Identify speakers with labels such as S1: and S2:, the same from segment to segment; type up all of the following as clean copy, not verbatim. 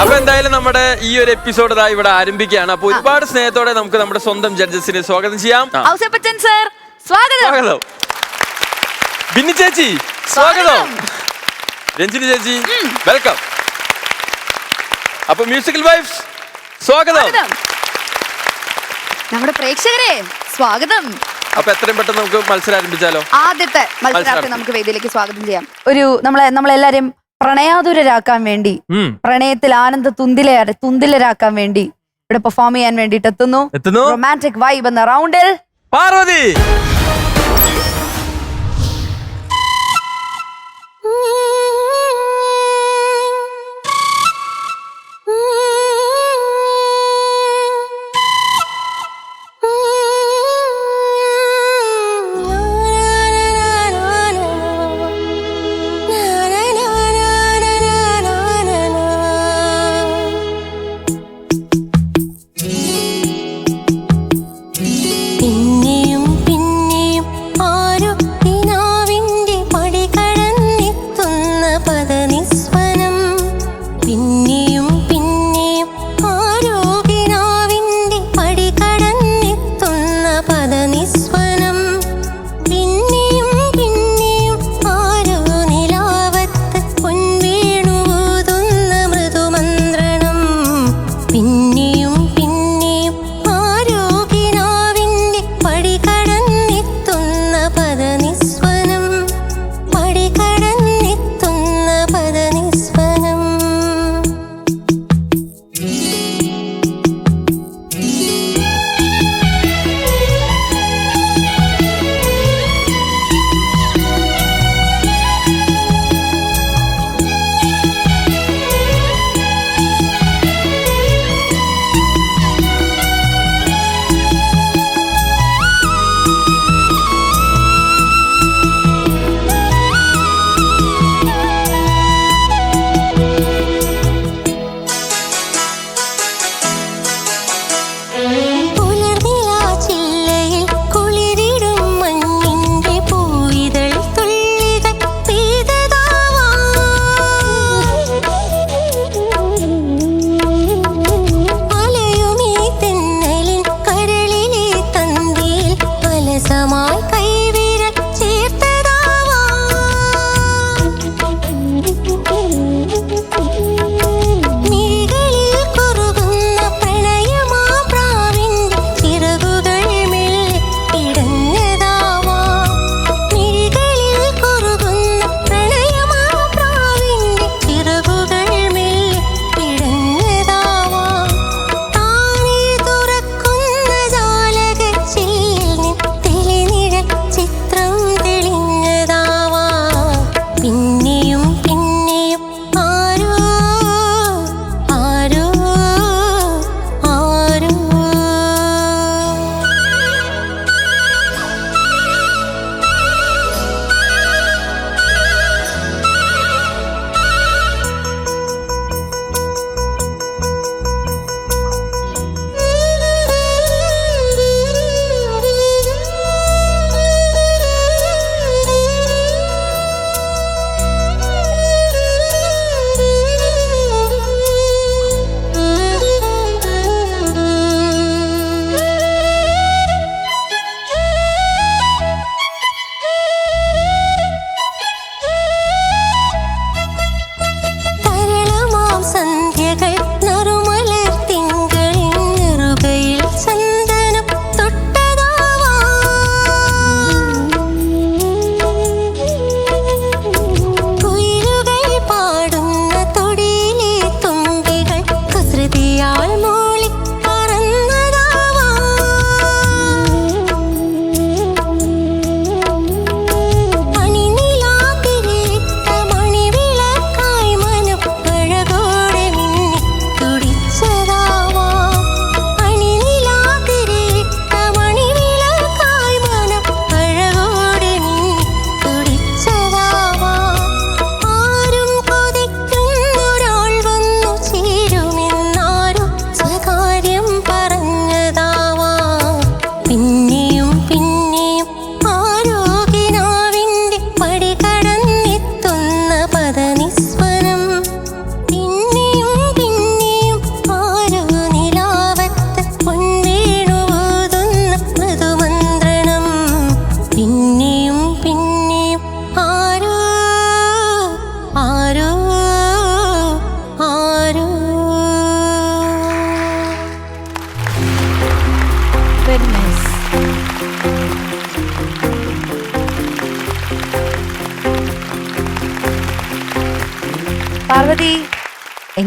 S1: അപ്പൊ എന്തായാലും നമ്മുടെ ഈ ഒരു എപ്പിസോഡ് ഇവിടെ ആരംഭിക്കുകയാണ്. അപ്പൊ ഒരുപാട് സ്നേഹത്തോടെ നമുക്ക് നമ്മുടെ സ്വന്തം ജഡ്ജസിനെ സ്വാഗതം ചെയ്യാം.
S2: ഔസേപ്പച്ചൻ സർ സ്വാഗതം.
S1: ബിന്നി ചേച്ചി സ്വാഗതം. രഞ്ജിനി ചേച്ചി വെൽക്കം. അപ്പൊ മ്യൂസിക്കൽ വൈബ്സ് സ്വാഗതം.
S2: നമ്മുടെ പ്രേക്ഷകരെ സ്വാഗതം.
S1: അപ്പൊ എത്രയും പെട്ടെന്ന് നമുക്ക് മത്സരം ആരംഭിച്ചാലോ?
S2: ആദ്യത്തെ മത്സരാർത്ഥി നമുക്ക് വേദിയിലേക്ക് സ്വാഗതം ചെയ്യാം. നമ്മളെല്ലാരും പ്രണയാതുരരാക്കാൻ വേണ്ടി, പ്രണയത്തിൽ ആനന്ദ തുന്തിലരാക്കാൻ വേണ്ടി ഇവിടെ പെർഫോം ചെയ്യാൻ വേണ്ടിട്ട് എത്തുന്നു റൊമാൻറ്റിക് വൈബ് എന്ന റൗണ്ടിൽ
S1: പാർവതി.
S3: പിന്നെയും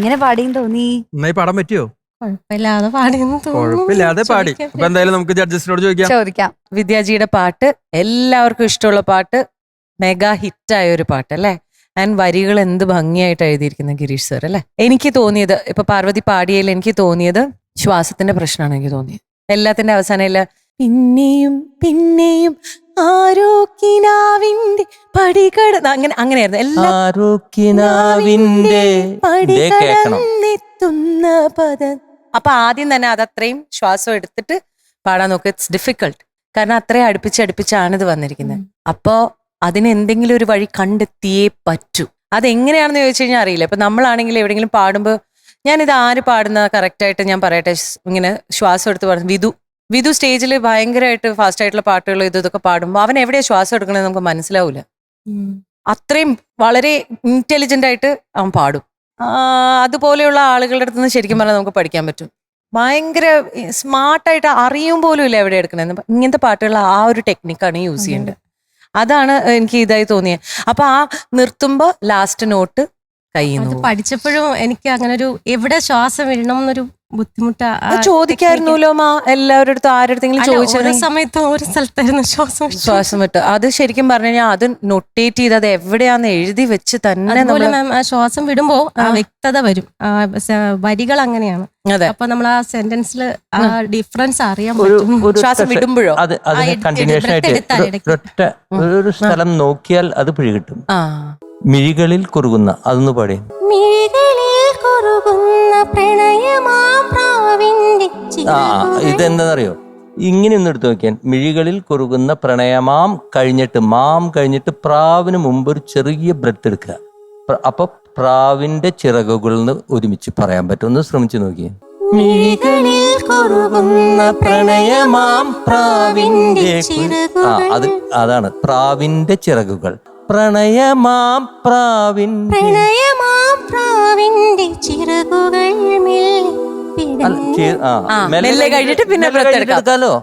S2: എങ്ങനെ പാടിയും തോന്നി?
S1: നന്നായി പാടാൻ പറ്റിയോ?
S3: കുഴപ്പമില്ലാതെ പാടിയെന്ന്
S1: കുഴപ്പമില്ലാതെ പാടി. അപ്പൊ എന്തായാലും നമുക്ക് ജഡ്ജസിനോട്
S2: ചോദിക്കാം.
S3: വിദ്യാജിയുടെ പാട്ട് എല്ലാവർക്കും ഇഷ്ടമുള്ള പാട്ട്, മെഗാ ഹിറ്റായ ഒരു പാട്ട് അല്ലേ? ആൻഡ് വരികൾ എന്ത് ഭംഗിയായിട്ട് എഴുതിയിരിക്കുന്ന ഗിരീഷ് സർ അല്ലേ? എനിക്ക് തോന്നിയത് ഇപ്പൊ പാർവതി പാടിയതിൽ എനിക്ക് തോന്നിയത് ശ്വാസത്തിന്റെ പ്രശ്നമാണ് എനിക്ക് തോന്നിയത്. എല്ലാത്തിന്റെ അവസാനം ഇല്ല പിന്നെയും പിന്നെയും ആരോഗ്യനാവിന്റെ പടികട അങ്ങനെയായിരുന്നു പടികടന്നെത്തുന്ന പദം. അപ്പൊ ആദ്യം തന്നെ അതത്രയും ശ്വാസം എടുത്തിട്ട് പാടാൻ നോക്കുക. ഇറ്റ്സ് ഡിഫിക്കൾട്ട്, കാരണം അത്രയും അടുപ്പിച്ചാണ് ഇത് വന്നിരിക്കുന്നത്. അപ്പോ അതിന് എന്തെങ്കിലും ഒരു വഴി കണ്ടെത്തിയേ പറ്റൂ. അതെങ്ങനെയാണെന്ന് ചോദിച്ചു കഴിഞ്ഞാൽ അറിയില്ല. ഇപ്പൊ നമ്മളാണെങ്കിൽ എവിടെയെങ്കിലും പാടുമ്പോൾ ഞാനിത് ആര് പാടുന്ന കറക്റ്റായിട്ട് ഞാൻ പറയട്ടെ, ഇങ്ങനെ ശ്വാസം എടുത്ത് പാടും. വിധു സ്റ്റേജിൽ ഭയങ്കരമായിട്ട് ഫാസ്റ്റ് ആയിട്ടുള്ള പാട്ടുകൾ ഇതൊക്കെ പാടുമ്പോൾ അവൻ എവിടെയാ ശ്വാസം എടുക്കണമെന്ന് നമുക്ക് മനസ്സിലാവൂല. അത്രയും വളരെ ഇന്റലിജന്റ് ആയിട്ട് അവൻ പാടും. അതുപോലെയുള്ള ആളുകളുടെ അടുത്ത് നിന്ന് ശരിക്കും പറഞ്ഞാൽ നമുക്ക് പഠിക്കാൻ പറ്റും. ഭയങ്കര സ്മാർട്ടായിട്ട് അറിയും പോലും ഇല്ല എവിടെ എടുക്കണമെന്ന്. ഇങ്ങനത്തെ പാട്ടുകൾ ആ ഒരു ടെക്നിക്കാണ് യൂസ് ചെയ്യേണ്ടത്. അതാണ് എനിക്ക് ഇതായി തോന്നിയത്. അപ്പൊ ആ നിർത്തുമ്പോ ലാസ്റ്റ് നോട്ട് കയ്യുന്നു.
S4: പഠിച്ചപ്പോഴും എനിക്ക് അങ്ങനെ ഒരു എവിടെ ശ്വാസം വിടണം എന്നൊരു ബുദ്ധിമുട്ട്
S3: ചോദിക്കായിരുന്നല്ലോ എല്ലാവരുടെ അടുത്തും ആരുടെ ചോദിച്ച
S4: സമയത്ത് ഒരു സ്ഥലത്തായിരുന്നു
S3: ശ്വാസം വിട്ട്. അത് ശരിക്കും പറഞ്ഞു കഴിഞ്ഞാൽ അത് നൊട്ടേറ്റ് ചെയ്ത് അത് എവിടെയാന്ന് എഴുതി വെച്ച് തന്നെ
S4: ശ്വാസം വിടുമ്പോ വ്യക്തത വരും. വരികൾ അങ്ങനെയാണ്. അപ്പൊ നമ്മൾ ആ സെന്റൻസിൽ ആ ഡിഫറൻസ് അറിയാൻ പറ്റും.
S3: ശ്വാസം വിടുമ്പോഴോ
S5: ഒരു സ്ഥലം നോക്കിയാൽ അത് പിഴകിട്ടും. മിഴികളിൽ കുറുകുന്ന അതൊന്ന് പാടി. ഇതെന്താണെന്നറിയോ? ഇങ്ങനെ ഒന്ന് എടുത്തു നോക്കിയാൽ മിഴികളിൽ കുറുകുന്ന പ്രണയമാം കഴിഞ്ഞിട്ട് പ്രാവിന് മുമ്പ് ഒരു ചെറിയ ബ്രെത്ത് എടുക്കുക. അപ്പൊ പ്രാവിന്റെ ചിറകുകളിൽ നിന്ന് ഒരുമിച്ച് പറയാൻ പറ്റും. ഒന്ന് ശ്രമിച്ചു നോക്കിയേ. മിഴികളിൽ കുറുകുന്ന പ്രണയമാം പ്രാവിന്റെ അതാണ് പ്രാവിന്റെ ചിറകുകൾ. പ്രണയമാം പ്രാവിന്റെ ചിറകുകൾ
S3: മെല്ലെ കഴിഞ്ഞിട്ട് പിന്നെ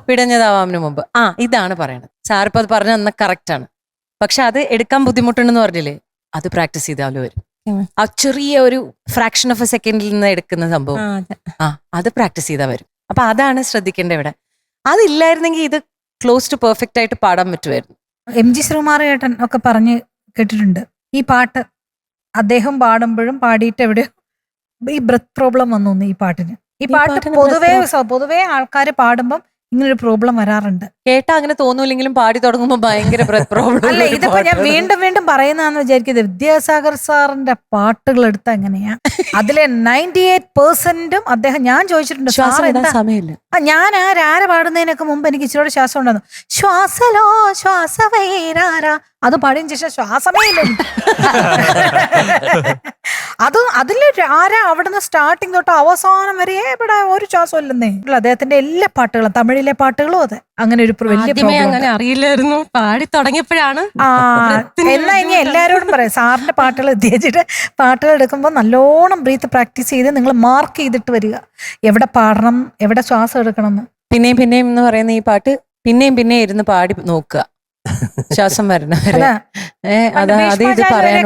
S3: പിടഞ്ഞതാവാമിന് മുമ്പ്. ഇതാണ് പറയണത്. സാറിപ്പോ അത് പറഞ്ഞ അന്ന് കറക്റ്റ് ആണ്. പക്ഷെ അത് എടുക്കാൻ ബുദ്ധിമുട്ടുണ്ടെന്ന് പറഞ്ഞില്ലേ, അത് പ്രാക്ടീസ് ചെയ്താലും വരും. ആ ചെറിയ ഒരു ഫ്രാക്ഷൻ ഓഫ് എ സെക്കൻഡിൽ നിന്ന് എടുക്കുന്ന സംഭവം അത് പ്രാക്ടീസ് ചെയ്താൽ വരും. അപ്പൊ അതാണ് ശ്രദ്ധിക്കേണ്ടത് ഇവിടെ. അതില്ലായിരുന്നെങ്കിൽ ഇത് ക്ലോസ് ടു പെർഫെക്റ്റ് ആയിട്ട് പാടാൻ പറ്റുമായിരുന്നു.
S6: MG ശ്രീകുമാർ ഏട്ടൻ ഒക്കെ പറഞ്ഞ് കേട്ടിട്ടുണ്ട്, ഈ പാട്ട് അദ്ദേഹം പാടുമ്പോഴും പാടിയിട്ട് എവിടെയോ ഈ ബ്രെത്ത് പ്രോബ്ലം വന്നു ഈ പാട്ടിന്. ഈ പാട്ട് പൊതുവേ ആൾക്കാർ പാടുമ്പം ഇങ്ങനൊരു പ്രോബ്ലം വരാറുണ്ട്.
S3: കേട്ടാ അങ്ങനെ തോന്നൂലെങ്കിലും പാടി തുടങ്ങുമ്പോ ഭയങ്കര ബ്രെത്ത് പ്രോബ്ലം.
S6: അല്ല, ഇതിപ്പോ ഞാൻ വീണ്ടും പറയുന്നതാന്ന് വിചാരിക്കുന്നത്. വിദ്യാസാഗർ സാറിന്റെ പാട്ടുകൾ എടുത്ത എങ്ങനെയാ, അതിലെ 98% അദ്ദേഹം, ഞാൻ ചോദിച്ചിട്ടുണ്ട്
S3: സമയമില്ല.
S6: ഞാൻ ആരെ പാടുന്നതിനൊക്കെ മുമ്പ് എനിക്ക് ഇച്ചിരി ശ്വാസം ഉണ്ടായിരുന്നു. ശ്വാസലോ ശ്വാസവൈരാരാ അത് പാടിയതിനു ശേഷം ശ്വാസമേ ഇല്ല. അതിൽ ആരാ അവിടുന്ന് സ്റ്റാർട്ടിങ് തൊട്ട് അവസാനം വരെ ഇവിടെ ഒരു ശ്വാസം ഇല്ലെന്നേ. അദ്ദേഹത്തിന്റെ എല്ലാ പാട്ടുകളും, തമിഴിലെ പാട്ടുകളും അതെ അങ്ങനെ ഒരു വലിയ
S4: അങ്ങനെ അറിയില്ലായിരുന്നു. പാടി തുടങ്ങിയപ്പോഴാണ്.
S6: എന്നാ ഇനി എല്ലാരോടും പറയാം, സാറിന്റെ പാട്ടുകൾ വിദ്യാജിയുടെ പാട്ടുകൾ എടുക്കുമ്പോൾ നല്ലോണം ബ്രീത്ത് പ്രാക്ടീസ് ചെയ്ത് നിങ്ങൾ മാർക്ക് ചെയ്തിട്ട് വരിക, എവിടെ പാടണം, എവിടെ ശ്വാസം എടുക്കണം എന്ന്.
S3: പിന്നെയും എന്ന് പറയുന്ന ഈ പാട്ട് പിന്നെയും ഇരുന്ന് പാടി നോക്കുക, ശ്വാസം വരണം.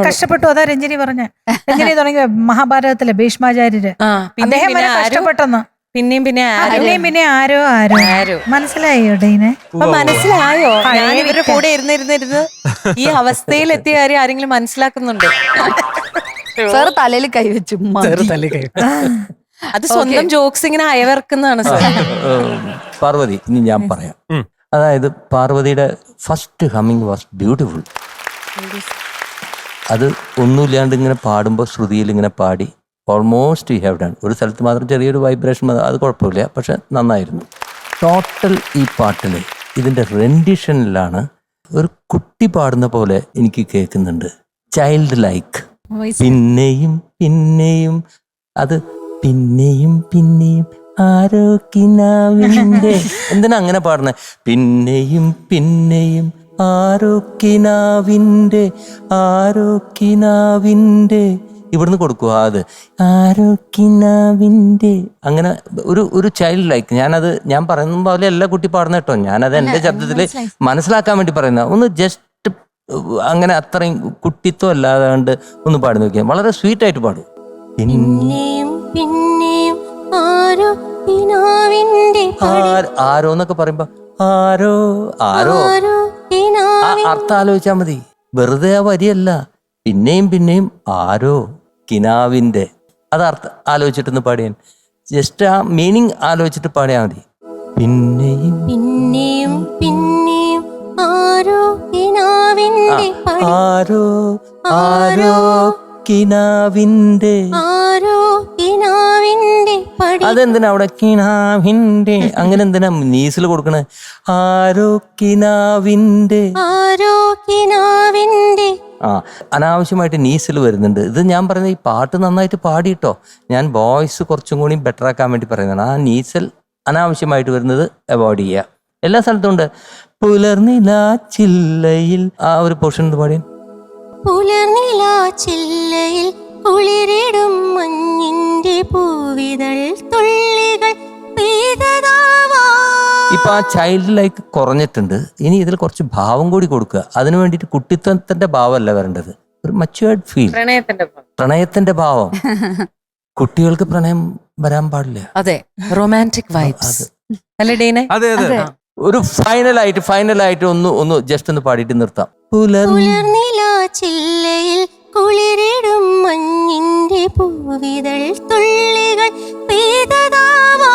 S6: കഷ്ടപ്പെട്ടു. അതാ രഞ്ജിനി പറഞ്ഞ. രഞ്ജിനി തുടങ്ങിയ മഹാഭാരതത്തിലെ ഭീഷ്മാചാര്യര് അദ്ദേഹം വരെ കഷ്ടപ്പെട്ടെന്ന്. പിന്നെ ആരോ മനസ്സിലായോ ഡീനെ?
S3: മനസ്സിലായോ? ഞാൻ ഇവരുടെ കൂടെ ഇരുന്നിരുന്ന് ഈ അവസ്ഥയിൽ എത്തിയ കാര്യം ആരെങ്കിലും മനസ്സിലാക്കുന്നുണ്ടോ?
S2: സാർ തലയിൽ കൈവച്ചു.
S3: അത് സ്വന്തം ജോക്സ് ഇങ്ങനെ അയവർക്കുന്നതാണ് സാർ.
S5: പാർവതി, ഇനി ഞാൻ പറയാം. അതായത് പാർവതിയുടെ ഫസ്റ്റ് ഹമ്മിങ് വാസ് ബ്യൂട്ടിഫുൾ. അത് ഒന്നുമില്ലാണ്ട് ഇങ്ങനെ പാടുമ്പോൾ ശ്രുതിയിൽ ഇങ്ങനെ പാടി ഓൾമോസ്റ്റ് യു ഹാവ് ഡൺ. ഒരു സ്ഥലത്ത് മാത്രം ചെറിയൊരു വൈബ്രേഷൻ, അത് കുഴപ്പമില്ല, പക്ഷെ നന്നായിരുന്നു. ടോട്ടൽ ഈ പാട്ടിൽ ഇതിൻ്റെ റെൻഡിഷനിലാണ് ഒരു കുട്ടി പാടുന്ന പോലെ എനിക്ക് കേൾക്കുന്നുണ്ട്. Child like. പിന്നെയും അത് പിന്നെയും ആരോക്കിനാവിന്റെ എന്തിനാ അങ്ങനെ പാടുന്നത്? പിന്നെയും ആരോക്കിനാവിന്റെ ഇവിടുന്ന് കൊടുക്കുക. അത് ആരോക്കിനാവിന്റെ അങ്ങനെ ഒരു ചൈൽഡ് ലൈക്ക്. ഞാൻ പറയുന്ന പോലെ എല്ലാ കുട്ടി പാടുന്ന കേട്ടോ, ഞാനത് എൻ്റെ ശബ്ദത്തിൽ മനസ്സിലാക്കാൻ വേണ്ടി പറയുന്ന. ഒന്ന് ജസ്റ്റ് അങ്ങനെ അത്രയും കുട്ടിത്വം അല്ലാതെ ഒന്ന് പാടി നോക്കിയാൽ വളരെ സ്വീറ്റായിട്ട് പാടും.
S4: പിന്നെയും പിന്നെയും ആരോ കിനാവിന്റെ
S5: ആരോന്നൊക്കെ പറയുമ്പോ ആരോ ആരോ
S4: ആരോ
S5: ആ അർത്ഥം ആലോചിച്ചാൽ മതി. വെറുതെ ആ വരിയല്ല, പിന്നെയും പിന്നെയും ആരോ കിനാവിന്റെ, അത് അർത്ഥം ആലോചിച്ചിട്ടൊന്ന് പാടിയാൻ, ജസ്റ്റ് ആ മീനിങ് ആലോചിച്ചിട്ട് പാടിയാൽ മതി. പിന്നെയും
S4: പിന്നെയും പിന്നെയും ആരോ കിനാവിന്റെ
S5: ആരോ ആരോ കിനാവിന്റെ,
S4: ആരോ കിനാവിന്റെ പടി.
S5: അതെന്തിനാ അവിടെ കിനാവിന്റെ അങ്ങനെ എന്തിനാ നീസിൽ കൊടുക്കണേ? ആരോ കിനാവിന്റെ,
S4: ആരോ കിനാവിന്റെ.
S5: അനാവശ്യമായിട്ട് നീസിൽ വരുന്നുണ്ട്. ഇത് ഞാൻ പറയുന്നത് ഈ പാട്ട് നന്നായിട്ട് പാടിയിട്ടോ, ഞാൻ വോയിസ് കുറച്ചും കൂടി ബെറ്റർ ആക്കാൻ വേണ്ടി പറയുന്നതാണ്. ആ നീസൽ അനാവശ്യമായിട്ട് വരുന്നത് അവോയ്ഡ് ചെയ്യുക. എല്ലാ സ്ഥലത്തും ഉണ്ട്. പുലർനില ചില്ലയിൽ ആ ഒരു പോർഷൻ പാടിയാൻ.
S4: പുലർനില ചില്ലയിൽ കുളിരിടും മഞ്ഞിന്റെ പൂവിതൾ തുള്ളികൾ പെയ്തതാവാ.
S5: ഇപ്പൊ ആ ചൈൽഡ് ലൈക്ക് കുറഞ്ഞിട്ടുണ്ട്. ഇനി ഇതിൽ കുറച്ച് ഭാവം കൂടി കൊടുക്കുക. അതിനു വേണ്ടിയിട്ട് കുട്ടിത്വത്തിന്റെ ഭാവമല്ല വരേണ്ടത്, ഒരു മച്ചുവേർഡ് ഫീൽ, പ്രണയത്തിന്റെ ഭാവം. കുട്ടികൾക്ക് പ്രണയം വരാൻ പാടില്ല.
S3: അതെ, റൊമാൻറ്റിക് വൈബ്സ് അല്ലേ ഡീനെ?
S1: അതെ അതെ.
S5: ഒരു ഫൈനലായിട്ട് ഒന്ന് ജസ്റ്റ് ഒന്ന് പാടിയിട്ട് നിർത്താം.
S4: പുലർനില ചില്ലയിൽ കുളിരിടും മഞ്ഞിന്റെ പൂവിതൾ തുള്ളികൾ പെയ്തതാവാ.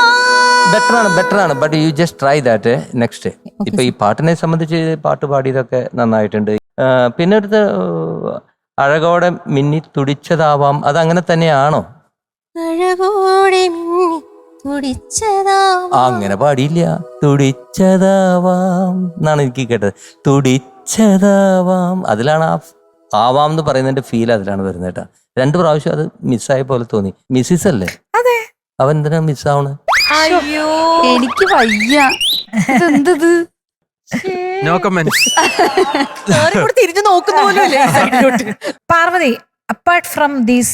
S5: ബെറ്റർ ആണ് but you just try that next. ഇപ്പൊ ഈ പാട്ടിനെ സംബന്ധിച്ച് പാട്ട് പാടിയതൊക്കെ നന്നായിട്ടുണ്ട്. പിന്നെ അടുത്ത് അഴകോടെ മിന്നി തുടിച്ചതാവാം, അതങ്ങനെ തന്നെയാണോ?
S4: അഴകോടെ മിന്നി തുടിച്ചതാവാം.
S5: അങ്ങനെ പാടിയില്ല. തുടിച്ചതാവാം എന്നാണ് എനിക്ക് കേട്ടത്. തുടിച്ചതാവാം, അതിലാണ് ആ ആവാം എന്ന് പറയുന്നതിന്റെ ഫീൽ അതിലാണ് വരുന്നത് കേട്ടാ. 2 പ്രാവശ്യം അത് മിസ്സായ പോലെ തോന്നി. മിസ്സിസ് അല്ലേ?
S6: അതെ.
S5: അവൻ എന്തിനാ മിസ്സാവണ്?
S3: അയ്യോ,
S2: എനിക്ക് വയ്യ. ഇതെന്തത്?
S1: No comments.
S3: തിരിഞ്ഞു നോക്കുന്ന പോലും ഇല്ലേ സൈഡിലോട്ട്.
S6: Parvathi, apart from these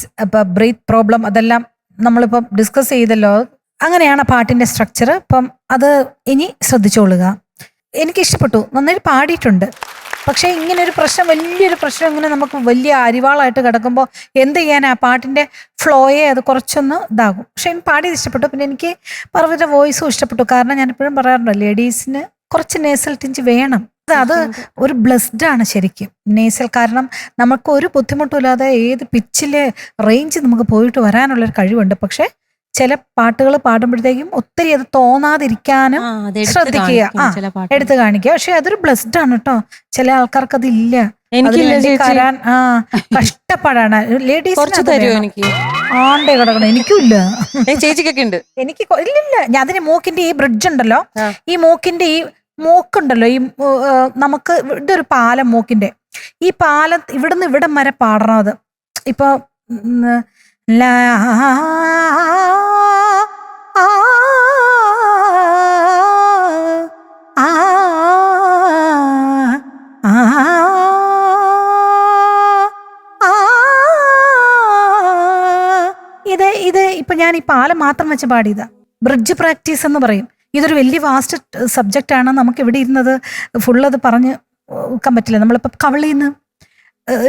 S6: breath problem അതെല്ലാം നമ്മളിപ്പം ഡിസ്കസ് ചെയ്തല്ലോ. അങ്ങനെയാണ് പാട്ടിന്റെ സ്ട്രക്ചർ. അപ്പം അത് ഇനി ശ്രദ്ധിച്ചോളുക. എനിക്ക് ഇഷ്ടപ്പെട്ടു, നന്നായിട്ട് പാടിയിട്ടുണ്ട്. പക്ഷേ ഇങ്ങനെ ഒരു പ്രശ്നം, വലിയൊരു പ്രശ്നം ഇങ്ങനെ നമുക്ക് വലിയ അരിവാളായിട്ട് കിടക്കുമ്പോൾ എന്ത് ചെയ്യാൻ? ആ പാട്ടിന്റെ ഫ്ലോയെ അത് കുറച്ചൊന്ന് ഇതാകും. പക്ഷെ എനിക്ക് പാടിയത് ഇഷ്ടപ്പെട്ടു. പിന്നെ എനിക്ക് പാർവതിയുടെ വോയിസും ഇഷ്ടപ്പെട്ടു. കാരണം ഞാൻ എപ്പോഴും പറയാറുണ്ട്, ലേഡീസിന് കുറച്ച് നേസൽ ടിഞ്ച് വേണം. അത് ഒരു ബ്ലെസ്ഡ് ആണ് ശരിക്കും നേസൽ. കാരണം നമുക്ക് ഒരു ബുദ്ധിമുട്ടും ഇല്ലാതെ ഏത് പിച്ചിലെ റേഞ്ച് നമുക്ക് പോയിട്ട് വരാനുള്ളൊരു കഴിവുണ്ട്. പക്ഷെ ചില പാട്ടുകൾ പാടുമ്പോഴത്തേക്കും ഒത്തിരി അത് തോന്നാതിരിക്കാനും ശ്രദ്ധിക്കുക, എടുത്തു കാണിക്കുക. പക്ഷെ അതൊരു ബ്ലെസ്ഡ് ആണ് കേട്ടോ. ചില ആൾക്കാർക്ക് അതില്ല. കരാൻ കഷ്ടപ്പാടാണ് ലേഡീസ്.
S3: എനിക്ക്
S6: ആണ്ടേ കിടക്കണം. എനിക്കും ഇല്ല.
S3: ചേച്ചിക്കൊക്കെ ഉണ്ട്.
S6: എനിക്ക് ഇല്ലില്ല. ഞാൻ അതിന് മൂക്കിന്റെ ഈ ബ്രിഡ്ജ് ഉണ്ടല്ലോ, ഈ മൂക്കിന്റെ ഈ മൂക്കുണ്ടല്ലോ, ഈ നമുക്ക് ഇതൊരു പാലം, മൂക്കിന്റെ ഈ പാലം ഇവിടുന്ന് ഇവിടം വരെ പാടണം. അത് ഇപ്പൊ ഇത് ഇപ്പൊ ഞാൻ ഈ പാലം മാത്രം വെച്ച് പാടിയതാ. ബ്രിഡ്ജ് പ്രാക്ടീസ് എന്ന് പറയും. ഇതൊരു വലിയ വാസ്റ്റ് സബ്ജക്റ്റ് ആണ്. നമുക്ക് ഇവിടെ ഇരുന്നത് ഫുള്ളത് പറഞ്ഞ് വെക്കാൻ പറ്റില്ല. നമ്മളിപ്പോൾ കവിളിന്ന്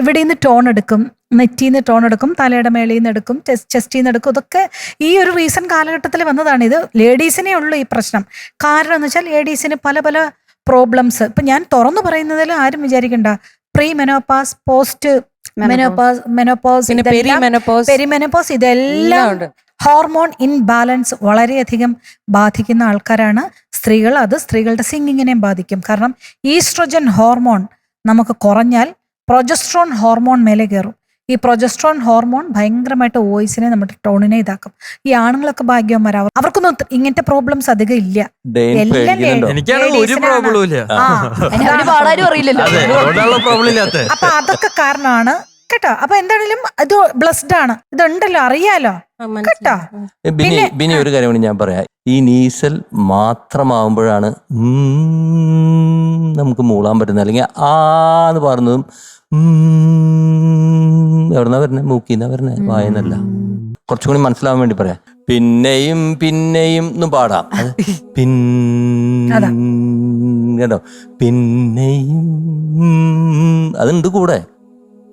S6: ഇവിടെ നിന്ന് ടോൺ എടുക്കും, നെറ്റിന്ന് ടോൺ എടുക്കും, തലയുടെ മേളിൽ നിന്ന് എടുക്കും, ചെസ്റ്റിൽ നിന്ന് എടുക്കും. ഇതൊക്കെ ഈ ഒരു റീസെന്റ് കാലഘട്ടത്തിൽ വന്നതാണ്. ഇത് ലേഡീസിനേ ഉള്ളൂ ഈ പ്രശ്നം. കാരണം എന്ന് വെച്ചാൽ ലേഡീസിന് പല പല പ്രോബ്ലംസ്. ഇപ്പൊ ഞാൻ തുറന്നു പറയുന്നതിൽ ആരും വിചാരിക്കണ്ട. Pre menopause, post menopause, perimenopause, ഇതെല്ലാം ഹോർമോൺ ഇൻബാലൻസ് വളരെയധികം ബാധിക്കുന്ന ആൾക്കാരാണ് സ്ത്രീകൾ. അത് സ്ത്രീകളുടെ സിംഗിങ്ങിനെയും ബാധിക്കും. കാരണം ഈസ്ട്രോജൻ ഹോർമോൺ നമുക്ക് കുറഞ്ഞാൽ പ്രൊജസ്ട്രോൺ ഹോർമോൺ മേലെ കയറും. ഈ പ്രൊജസ്ട്രോൺ ഹോർമോൺ ഭയങ്കരമായിട്ട് വോയിസിനെ, നമ്മുടെ ടോണിനെ ഇതാക്കും. ഈ ആണുങ്ങളൊക്കെ ഭാഗ്യവന്മാരാ, അവർക്കൊന്നും ഇങ്ങനത്തെ പ്രോബ്ലംസ് അധികം ഇല്ല. അപ്പൊ അതൊക്കെ കാരണമാണ് കേട്ടോ. അപ്പൊ എന്താണെങ്കിലും ഇത് ബ്ലെസ്ഡ് ആണ്. ഇതുണ്ടല്ലോ, അറിയാലോ കേട്ടോ.
S5: ബിനി ഒരു കാര്യം ഞാൻ പറയാം. ഈ നീസൽ മാത്രമാവുമ്പോഴാണ് നമുക്ക് മൂളാൻ പറ്റുന്നത്. അല്ലെങ്കിൽ ആന്ന് പറഞ്ഞതും എവിടുന്നാ വരണേ? മൂക്കിന്നാ വരണേ, വായന്നല്ല. കുറച്ചുകൂടി മനസ്സിലാവാൻ വേണ്ടി പറയാം. പിന്നെയും പിന്നെയും എന്നും പാടാം. കേട്ടോ, പിന്നെയും അതുണ്ട് കൂടെ.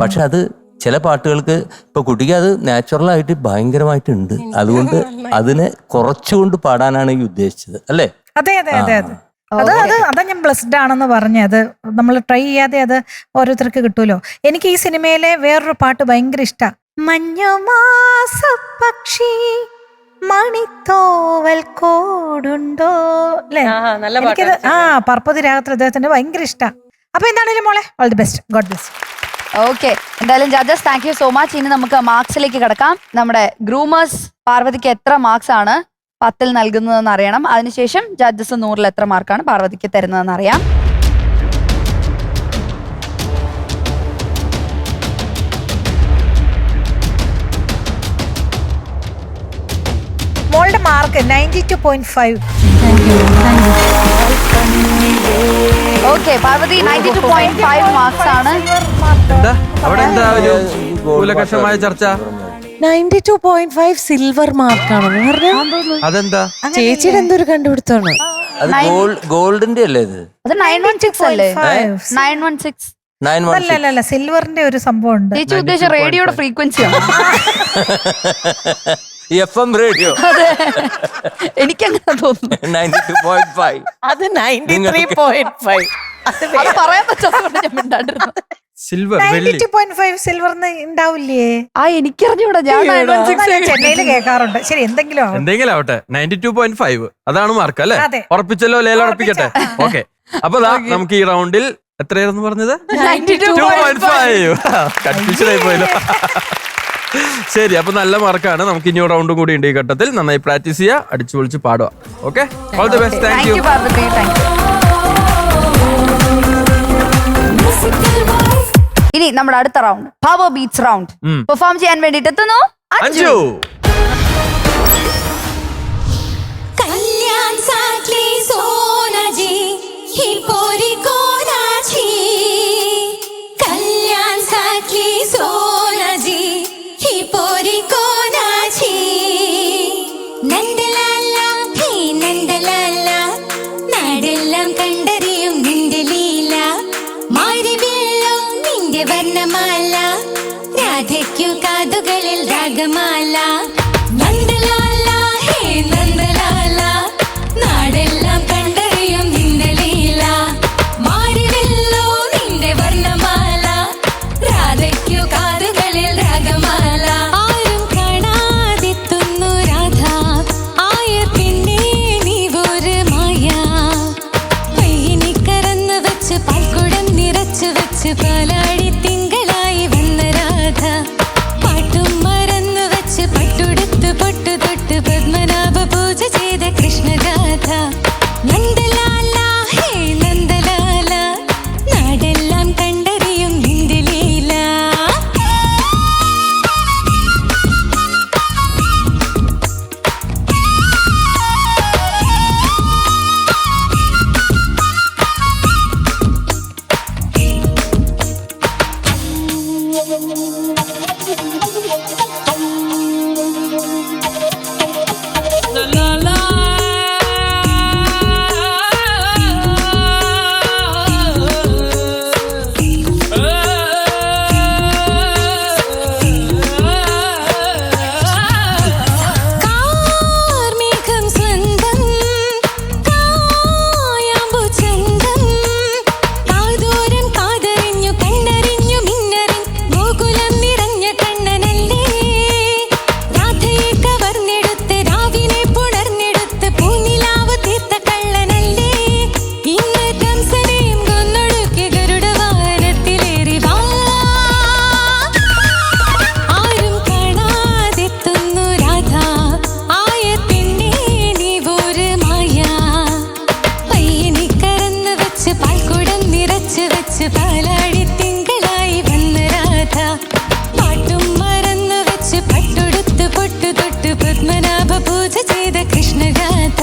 S5: പക്ഷെ അത് ചില പാട്ടുകൾക്ക് ഇപ്പൊ കുട്ടിക്ക് അത് നാച്ചുറലായിട്ട് ഭയങ്കരമായിട്ടുണ്ട്. അതുകൊണ്ട് അതിനെ കുറച്ചുകൊണ്ട് പാടാനാണ് ഈ ഉദ്ദേശിച്ചത് അല്ലേ?
S6: അതെ അതെ അതെ അതെ അതാ ഞാൻ ബ്ലെസ്ഡ് ആണെന്ന് പറഞ്ഞത്. നമ്മൾ ട്രൈ ചെയ്യാതെ അത് ഓരോരുത്തർക്ക് കിട്ടൂലോ. എനിക്ക് ഈ സിനിമയിലെ വേറൊരു പാട്ട് ഭയങ്കര ഇഷ്ടാ. മഞ്ഞുമാസ പക്ഷി മണിത്തോവൽ കോടുണ്ടോ അല്ലേ?
S3: നല്ല
S6: എനിക്കത് പർപ്പതി രാഗത്തിൽ അദ്ദേഹത്തിന് ഭയങ്കര ഇഷ്ടാ. അപ്പൊ എന്താണേലും മോളെ all the best, God bless.
S2: Okay, എന്തായാലും judges thank you so much. ഇനി നമുക്ക് മാർക്സിലേക്ക് കിടക്കാം. നമ്മുടെ ഗ്രൂമേഴ്സ് പാർവതിക്ക് എത്ര മാർക്സ് ആണ് 10-ൽ നൽകുന്നതെന്ന് അറിയണം. അതിനുശേഷം ജഡ്ജസ് 100-ൽ എത്ര മാർക്കാണ് പാർവതിക്ക് തരുന്നതെന്ന് അറിയാം.
S6: മോളുടെ മാർക്ക് 92.5.
S2: ഓക്കെ, പാർവതി 92.5 മാർക്സ് ആണ്.
S1: എന്താ അവിടെ എന്താ ഒരു മൂലകഷമായ ചർച്ച?
S3: 92.5 സിൽവർ മാർക്കാണെന്ന് പറഞ്ഞു.
S1: അതെന്താ?
S3: ചേച്ചിയുടെ എന്തൊരു കണ്ടുപിടുത്തമാണ്
S5: അത് ഗോൾഡിന്റെ അല്ലേ ഇത്?
S2: അത് 916 അല്ലേ? 916.
S5: 916.
S6: അല്ല സിൽവറിന്റെ ഒരു സംഭവം ഉണ്ട്.
S2: ചേച്ചി ഉദ്ദേശിച്ച റേഡിയോയുടെ ഫ്രീക്വൻസി ആണ്.
S5: FM റേഡിയോ
S2: എനിക്കങ്ങനെ തോന്നുന്നു.
S5: 92.5.
S3: അത് 93.5.
S2: അത് പറയാൻ പറ്റാത്തതുകൊണ്ട് ഞാൻ മിണ്ടാണ്ടിരുന്നു.
S1: സിൽവർ, വെള്ളി.
S6: 92.5 സിൽവറിന് ഉണ്ടാവില്ലേ?
S2: എനിക്കറിഞ്ഞൂടാ, ഞാൻ 916
S6: ചെന്നൈയില് കേൾക്കാറുണ്ട്. ശരി, എന്തെങ്കിലും ആവും.
S1: എന്തെങ്കിലും ആവട്ടെ. 92.5 അതാണ് മാർക്ക് അല്ലേ?
S6: അതെ.
S1: ഉറപ്പിച്ചല്ലോ, ലേലം ഉറപ്പിക്കട്ടെ. ഓക്കെ, അപ്പൊ നമുക്ക് ഈ റൗണ്ടിൽ എത്രയായിരുന്നു പറഞ്ഞത്?
S2: 92.5.
S1: കൺഫ്യൂഷൻ ആയി പോയല്ലോ. ശരി, അപ്പൊ നല്ല മാർക്കാണ്. നമുക്ക് ഇനി റൗണ്ടും കൂടി ഉണ്ട് ഈ ഘട്ടത്തിൽ. നന്നായി പ്രാക്ടീസ് ചെയ്യുക, അടിച്ചു പൊളിച്ച് പാടുക. Okay, all the best. Thank you.
S2: Parvathy, thank you. ഇനി നമ്മുടെ അടുത്ത round power beats round. Perform ചെയ്യാൻ വേണ്ടിട്ട് എത്തുന്നു
S1: അഞ്ജു.
S7: कल्याण साथली सोनाजी ही पोरी कोणाची कल्याण साथली सोनाजी ही पोरी कोणाची नंदलाला हे नंदलाला നാടെല്ലാം കണ്ടറിയും നിന്റെ ലീല മാരിവില്ലോ നിന്റെ വർണ്ണമാല രാധയ്ക്കു കാതുകളിൽ രാഗമാല നന്ദലാല ഹേ നന്ദലാല നാടെല്ലാം കണ്ടറിയും നിന്റെ ലീല മാരിവില്ലോ നിന്റെ വർണ്ണമാല രാധയ്ക്കു കാതുകളിൽ രാഗമാല ആരും കാണാതെത്തുന്നു രാധ ആയ പിന്നെ നീ ഒരു മായ പയ്യനി കറന്നു വെച്ച് പാൽക്കുടം നിറച്ചു വെച്ച് പാലാടി തിങ്കളായി വന്ന രാധ പാട്ടും മറന്നു വെച്ച് പട്ടുടുത്ത് പൊട്ടു തൊട്ട് പത്മനാഭ പൂജ ചെയ്ത കൃഷ്ണഗാഥ നന്ദലാല ഹേ നന്ദലാല നാടെല്ലാം കണ്ടറിയും നിന്റെ ലീല കാർമേഘം സ്വന്തം കായാമ്പു ചന്തം കാതോരം കാതറിഞ്ഞു കണ്ടറിഞ്ഞു മിന്നറിൻ ഗോകുലം നിറഞ്ഞ കണ്ണനല്ലേ രാധയെ കവർന്നെടുത്ത് രാവിനെ പുണർന്നെടുത്ത് പൂനിലാവ് തീർത്ത കള്ളനല്ലേ ഇന്ന് കംസനെയും കൊന്നൊടുക്കി ഗരുഡവാഹനത്തിലേറി വാ ആരും കാണാതെത്തുന്നു രാധ ആയ പിന്നെ നീ ഒരു മായ പയ്യനി കറന്നു വെച്ച് പാൽക്കുടം നിറച്ചു വെച്ച് പാലാടി തിങ്കളായി വന്ന രാധ പാട്ടും മറന്നു വെച്ച് പട്ടുടുത്ത് പൊട്ടു തൊട്ട് പത്മനാഭ പൂജ ചെയ്ത കൃഷ്ണഗാഥ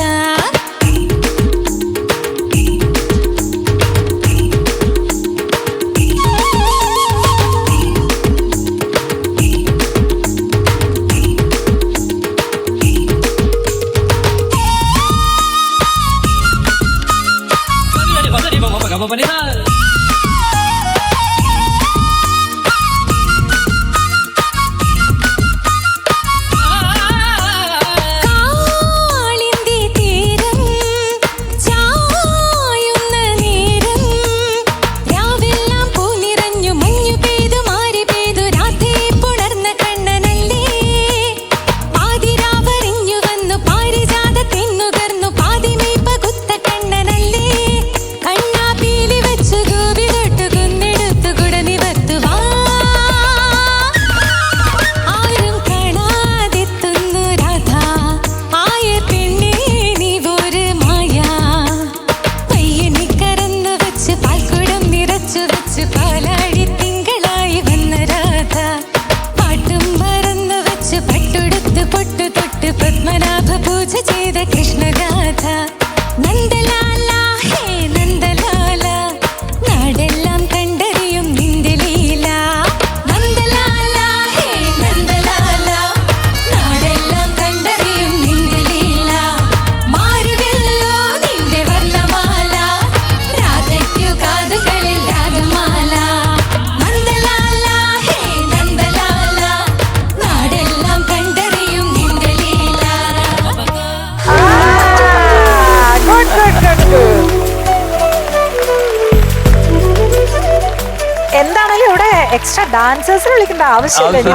S6: എക്സ്ട്രാ ഡാൻസേഴ്സിനെ വിളിക്കേണ്ട ആവശ്യമില്ല.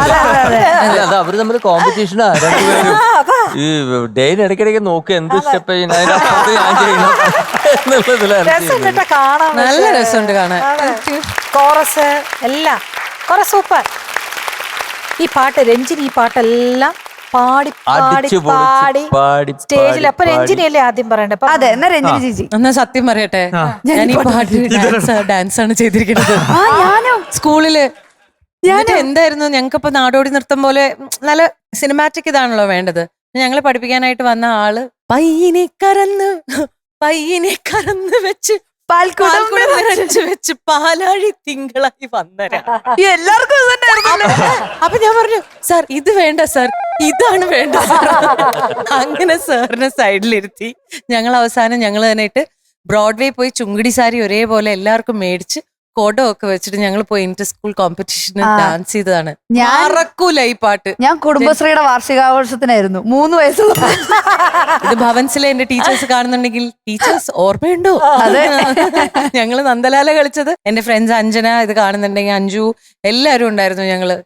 S5: അല്ല, അത് അവര് തമ്മിൽ കോമ്പറ്റീഷനാ രണ്ടുപേരും. ഈ ഡെയിൻ ഇടയ്ക്കിടയ്ക്ക് നോക്കുക എന്ത് സ്റ്റെപ്പ് ചെയ്യണം, അതിനപ്പുറത്ത് ഞാൻ ചെയ്യണം എന്നുള്ളതിലാണ്
S6: രസം കേട്ടോ കാണാൻ.
S3: നല്ല രസമുണ്ട് കാണാൻ.
S6: കോറസ് എല്ലാം കുറെ സൂപ്പർ. ഈ പാട്ട് രഞ്ജിനി ഈ പാട്ടെല്ലാം പാടി പാടി
S5: അടിച്ചു
S6: പാടി
S5: പാടി
S6: സ്റ്റേജിൽ. അപ്പൊ രഞ്ജിനിയല്ലേ ആദ്യം പറയണ്ടേ?
S2: അതെ, എന്നാ രഞ്ജിനി ചേച്ചി.
S3: എന്നാ സത്യം പറയട്ടെ, ഞാൻ ഈ പാട്ട് ഡാൻസ് ആണ് ചെയ്തിരിക്കുന്നത്
S2: ഞാനോ
S3: സ്കൂളില്. എന്നിട്ട് എന്തായിരുന്നു ഞങ്ങൾക്കിപ്പോ നാടോടി നൃത്തം പോലെ നല്ല സിനിമാറ്റിക് ഇതാണല്ലോ വേണ്ടത്. ഞങ്ങളെ പഠിപ്പിക്കാനായിട്ട് വന്ന ആള് പയ്യനെ കറന്ന് വെച്ച് പാൽക്കുടം നിറച്ച് വെച്ച് പാലാഴി തിങ്കളായി വന്നരാ.
S2: എല്ലാവർക്കും
S3: അപ്പൊ ഞാൻ പറഞ്ഞു, സാർ ഇത് വേണ്ട സാർ, ഇതാണ് വേണ്ട സാർ. അങ്ങനെ സാറിനെ സൈഡിലിരുത്തി ഞങ്ങൾ അവസാനം ഞങ്ങൾ തന്നെ ഇട്ട് ബ്രോഡ്വേ പോയി ചുങ്കിടി സാരി ഒരേപോലെ എല്ലാവർക്കും മേടിച്ച് കോടമൊക്കെ വെച്ചിട്ട് ഞങ്ങൾ പോയി ഇന്റർ സ്കൂൾ കോമ്പറ്റീഷന് ഡാൻസ് ചെയ്തതാണ്. മറക്കൂല ഈ പാട്ട്.
S2: ഞാൻ കുടുംബശ്രീയുടെ വാർഷികാഘോഷത്തിനായിരുന്നു 3 വയസ്സുള്ള.
S3: ഇത് ഭവൻസിലെ എന്റെ ടീച്ചേഴ്സ് കാണുന്നുണ്ടെങ്കിൽ ടീച്ചേഴ്സ് ഓർമ്മയുണ്ടോ? ഞങ്ങള് നന്ദലാല കളിച്ചത്. എന്റെ ഫ്രണ്ട്സ് അഞ്ജന ഇത് കാണുന്നുണ്ടെങ്കിൽ അഞ്ജു എല്ലാരും ഉണ്ടായിരുന്നു. ഞങ്ങള്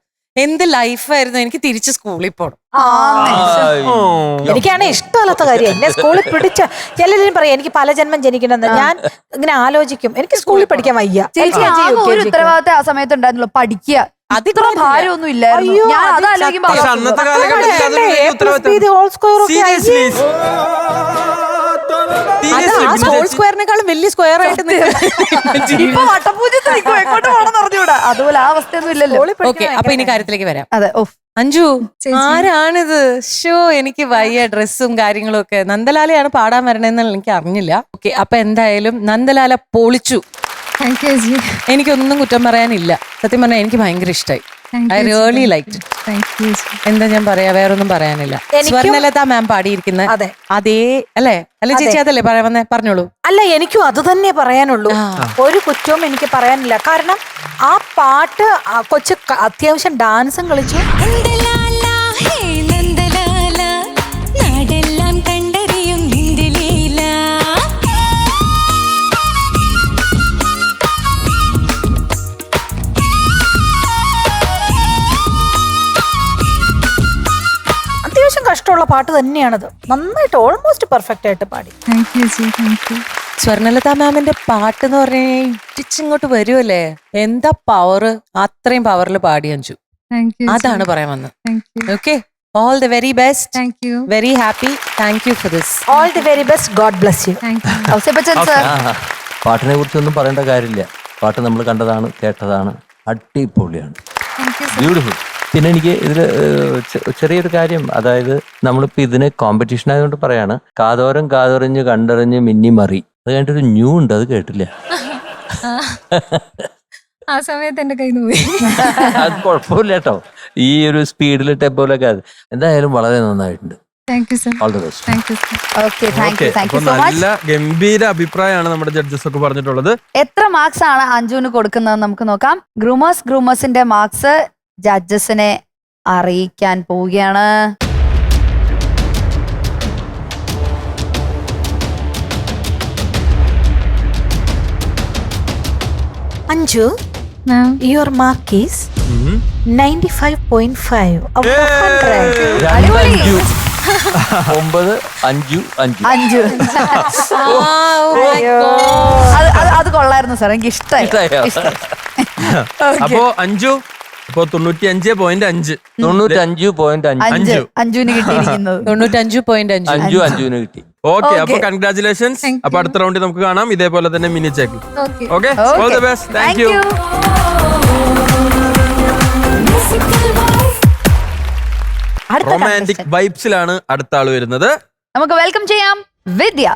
S3: എന്ത് ലൈഫായിരുന്നു. എനിക്ക് തിരിച്ച് സ്കൂളിൽ പോകണം.
S6: എനിക്കാണ് ഇഷ്ടമല്ലാത്ത കാര്യം എന്നെ സ്കൂളിൽ പിടിച്ച. ചിലരും പറയും എനിക്ക് പല ജന്മം ജനിക്കണമെന്ന്. ഞാൻ ഇങ്ങനെ ആലോചിക്കും, എനിക്ക് സ്കൂളിൽ പഠിക്കാൻ വയ്യ.
S2: ചേച്ചി ആകെ ഒരു ഉത്തരവാദിത്തം ആ സമയത്ത് ഉണ്ടായിരുന്നുള്ളൂ, പഠിക്കുക. അതിത്ര ഭാരമൊന്നും ഇല്ലായിരുന്നു. ഞാൻ അതാലോചിക്കുമ്പോ
S1: പക്ഷെ അന്നത്തെ കാലഘട്ടത്തിൽ അതൊന്നും വലിയ ഉത്തരവാദിത്തം. Seriously.
S3: ഹോൾ സ്ക്വയറിനെക്കാളും വലിയ സ്ക്വയർ ആയിട്ട്
S2: ഇപ്പൊ വട്ടപൂജ്യത്തിൽ നിൽക്കും, എങ്ങോട്ട് പോകണം പറഞ്ഞുകൂടാ. അതുപോലെ ആ അവസ്ഥയൊന്നും ഇല്ലല്ലോ.
S3: ഓക്കെ, അപ്പൊ ഇനി കാര്യത്തിലേക്ക് വരാം.
S2: അതെ.
S3: അഞ്ജു, ആരാണിത്? ഷോ എനിക്ക് വയ്യ ഡ്രസ്സും കാര്യങ്ങളും ഒക്കെ. നന്ദലാലയാണ് പാടാൻ വരണേന്നുള്ള എനിക്ക് അറിഞ്ഞില്ല. ഓക്കെ, അപ്പൊ എന്തായാലും നന്ദലാല പൊളിച്ചു. എനിക്കൊന്നും കുറ്റം പറയാനില്ല. സത്യം പറഞ്ഞാൽ എനിക്ക് ഭയങ്കര ഇഷ്ടമായി. I really like. എന്താ ഞാൻ പറയാ, വേറൊന്നും പറയാനില്ല. സ്വർണ്ണലത മാം പാടിയിരിക്കുന്ന അതേ അല്ലേ? അല്ലെ ചേച്ചി, അതല്ലേ പറയാൻ വന്നേ? പറഞ്ഞോളൂ.
S6: അല്ല, എനിക്കും അത് തന്നെ പറയാനുള്ളൂ. ഒരു കുറ്റവും എനിക്ക് പറയാനില്ല. കാരണം ആ പാട്ട് കൊച്ചു അത്യാവശ്യം ഡാൻസും കളിച്ചു. അത്യാവശ്യം കഷ്ടമുള്ള പാട്ട് തന്നെയാണത്. നന്നായിട്ട് ഓൾമോസ്റ്റ് പെർഫെക്റ്റ് ആയിട്ട് പാടി.
S3: സ്വർണ്ണലത മാമിന്റെ പാട്ട് എന്ന് പറഞ്ഞാൽ ഇടിച്ചിങ്ങോട്ട് വരുമല്ലേ, എന്താ പവറ്. അത്രയും പവറിൽ പാടി അഞ്ജു. അതാണ് പറയാൻ വന്നത്. Okay, all the very best. Very happy. Thank you for this.
S6: All the very best. God bless you.
S5: പാട്ടിനെ കുറിച്ചൊന്നും പറയേണ്ട കാര്യമില്ല. പാട്ട് നമ്മൾ കണ്ടതാണ്, കേട്ടതാണ്. അടിപൊളിയാണ്, ബ്യൂട്ടിഫുൾ. പിന്നെ എനിക്ക് ഇതിൽ ചെറിയൊരു കാര്യം, അതായത് നമ്മളിപ്പോൾ ഇതിന് കോമ്പറ്റീഷൻ ആയതുകൊണ്ട് പറയാണ്, കാതോരം കാതോരഞ്ഞ് കണ്ടറിഞ്ഞ് മിന്നി മറി. അത് കഴിഞ്ഞിട്ടൊരു ന്യൂ ഉണ്ട്, അത് കേട്ടില്ല.
S4: ആ സമയത്ത് എന്റെ കയ്യിൽ നിന്ന് പോയി.
S5: അത് കുഴപ്പമില്ല കേട്ടോ, ഈ ഒരു സ്പീഡിൽ ടെമ്പോലൊക്കെ. അത് എന്തായാലും വളരെ നന്നായിട്ടുണ്ട്. All the best.
S1: നല്ല ഗംഭീര അഭിപ്രായമാണ് നമ്മുടെ ജഡ്ജസ് ഒക്കെ പറഞ്ഞിട്ടുള്ളത്.
S2: എത്ര മാർക്സ് ആണ് അഞ്ജുവിന് കൊടുക്കുന്നത് നമുക്ക് നോക്കാം. ഗ്രൂമേഴ്സിന്റെ മാർക്സ് ജഡ്ജസിനെ അറിയിക്കാൻ പോവുകയാണ്.
S6: Anju, your mark is 95.5 out of 100.
S2: അടിപൊളി.
S5: 9
S2: അത് കൊള്ളായിരുന്നു സാർ, എനിക്ക് ഇഷ്ടമായി.
S1: അപ്പോ അഞ്ജു, അപ്പൊ 95.5.
S5: 95.5
S2: അഞ്ജുവിന് കിട്ടിയിരിക്കുന്നത്
S3: 95.5.
S5: അഞ്ജുവിന് കിട്ടി.
S1: ഓക്കെ, അപ്പൊ കൺഗ്രാചുലേഷൻസ്. അപ്പൊ അടുത്ത റൗണ്ടിൽ നമുക്ക് കാണാം ഇതേപോലെ തന്നെ മിനി ചേക്ക്. Okay, all the best. Thank you. Romantic വൈബ്സിലാണ് അടുത്ത ആള് വരുന്നത്.
S2: നമുക്ക് വെൽക്കം ചെയ്യാം വിദ്യ.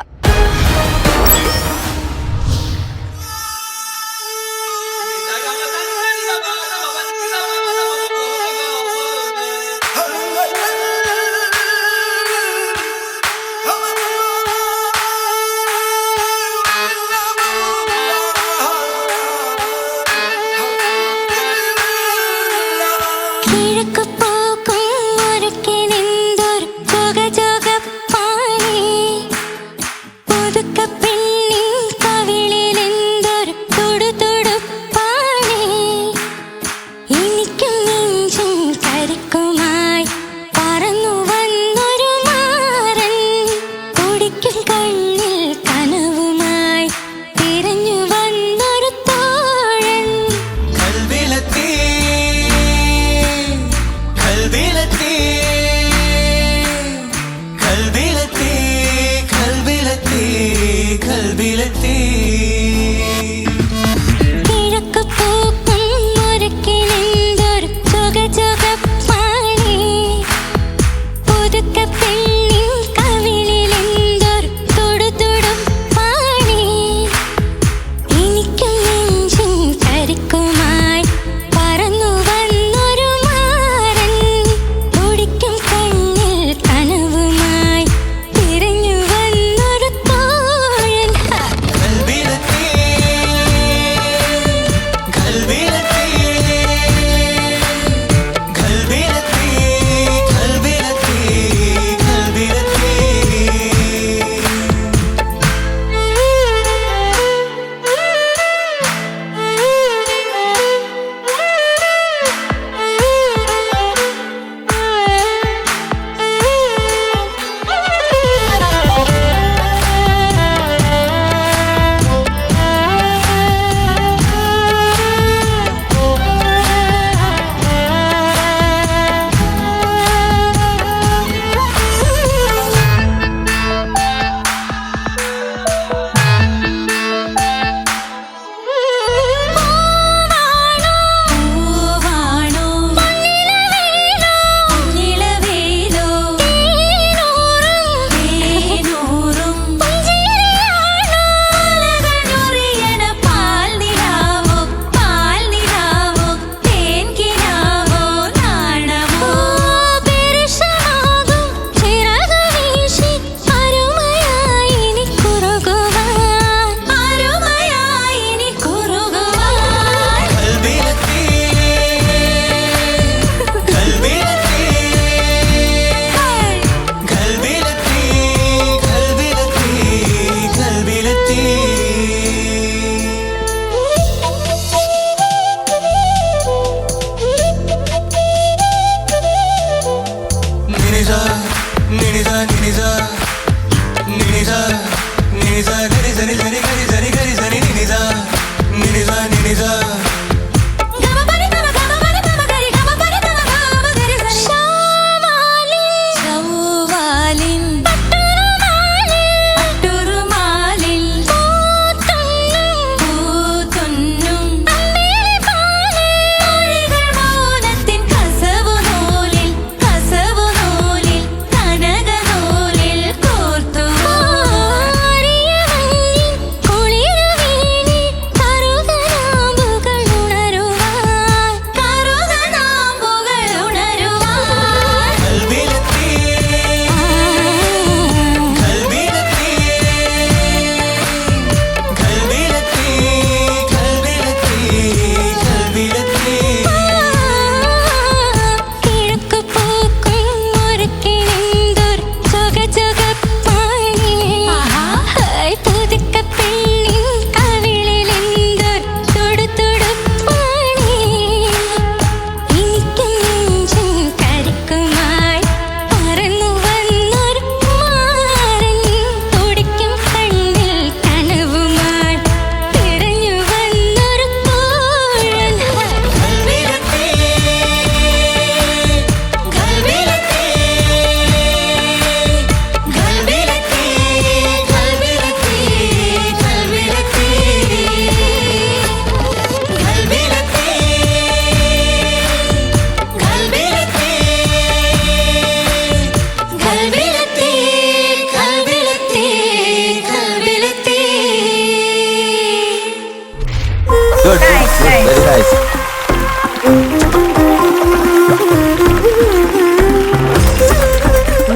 S5: Very nice.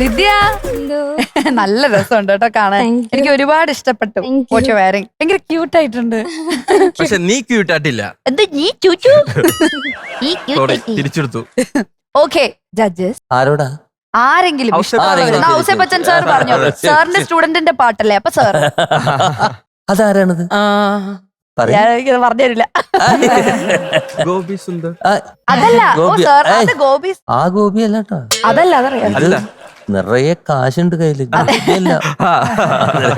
S2: വിദ്യ നല്ല രസമുണ്ട് കേട്ടോ കാണാൻ. എനിക്ക് ഒരുപാട് ഇഷ്ടപ്പെട്ടു. വേറിങ് ഭയങ്കര ക്യൂട്ട് ആയിട്ടുണ്ട്.
S1: പക്ഷെ നീ ക്യൂട്ടായിട്ടില്ല.
S2: എന്ത് നീ ചൂച്ചു?
S1: തിരിച്ചെടുത്തു.
S2: ഓക്കെ ജഡ്ജസ്,
S5: ആരോടാ?
S2: ആരെങ്കിലും
S5: ആരെങ്കിലും.
S2: ഔസേപ്പ് ബച്ചൻ സാർ പറഞ്ഞു സാറിന്റെ സ്റ്റുഡന്റിന്റെ പാട്ടല്ലേ, അപ്പൊ സാർ
S5: അതാരാണത്? പറയ്.
S2: ഞാൻ പറഞ്ഞു തരില്ല.
S1: ഗോപി സുന്ദർ.
S5: ആ,
S2: അതല്ല
S5: ഗോപി.
S2: സാർ,
S5: ഏയ്.
S2: അത് ഗോപി.
S5: ആ ഗോപി അല്ല കേട്ടോ.
S2: അതല്ല, അതറിയാം.
S1: അല്ല.
S5: നിറയെ കാശുണ്ട് കയ്യില്. ഗോപിയല്ല.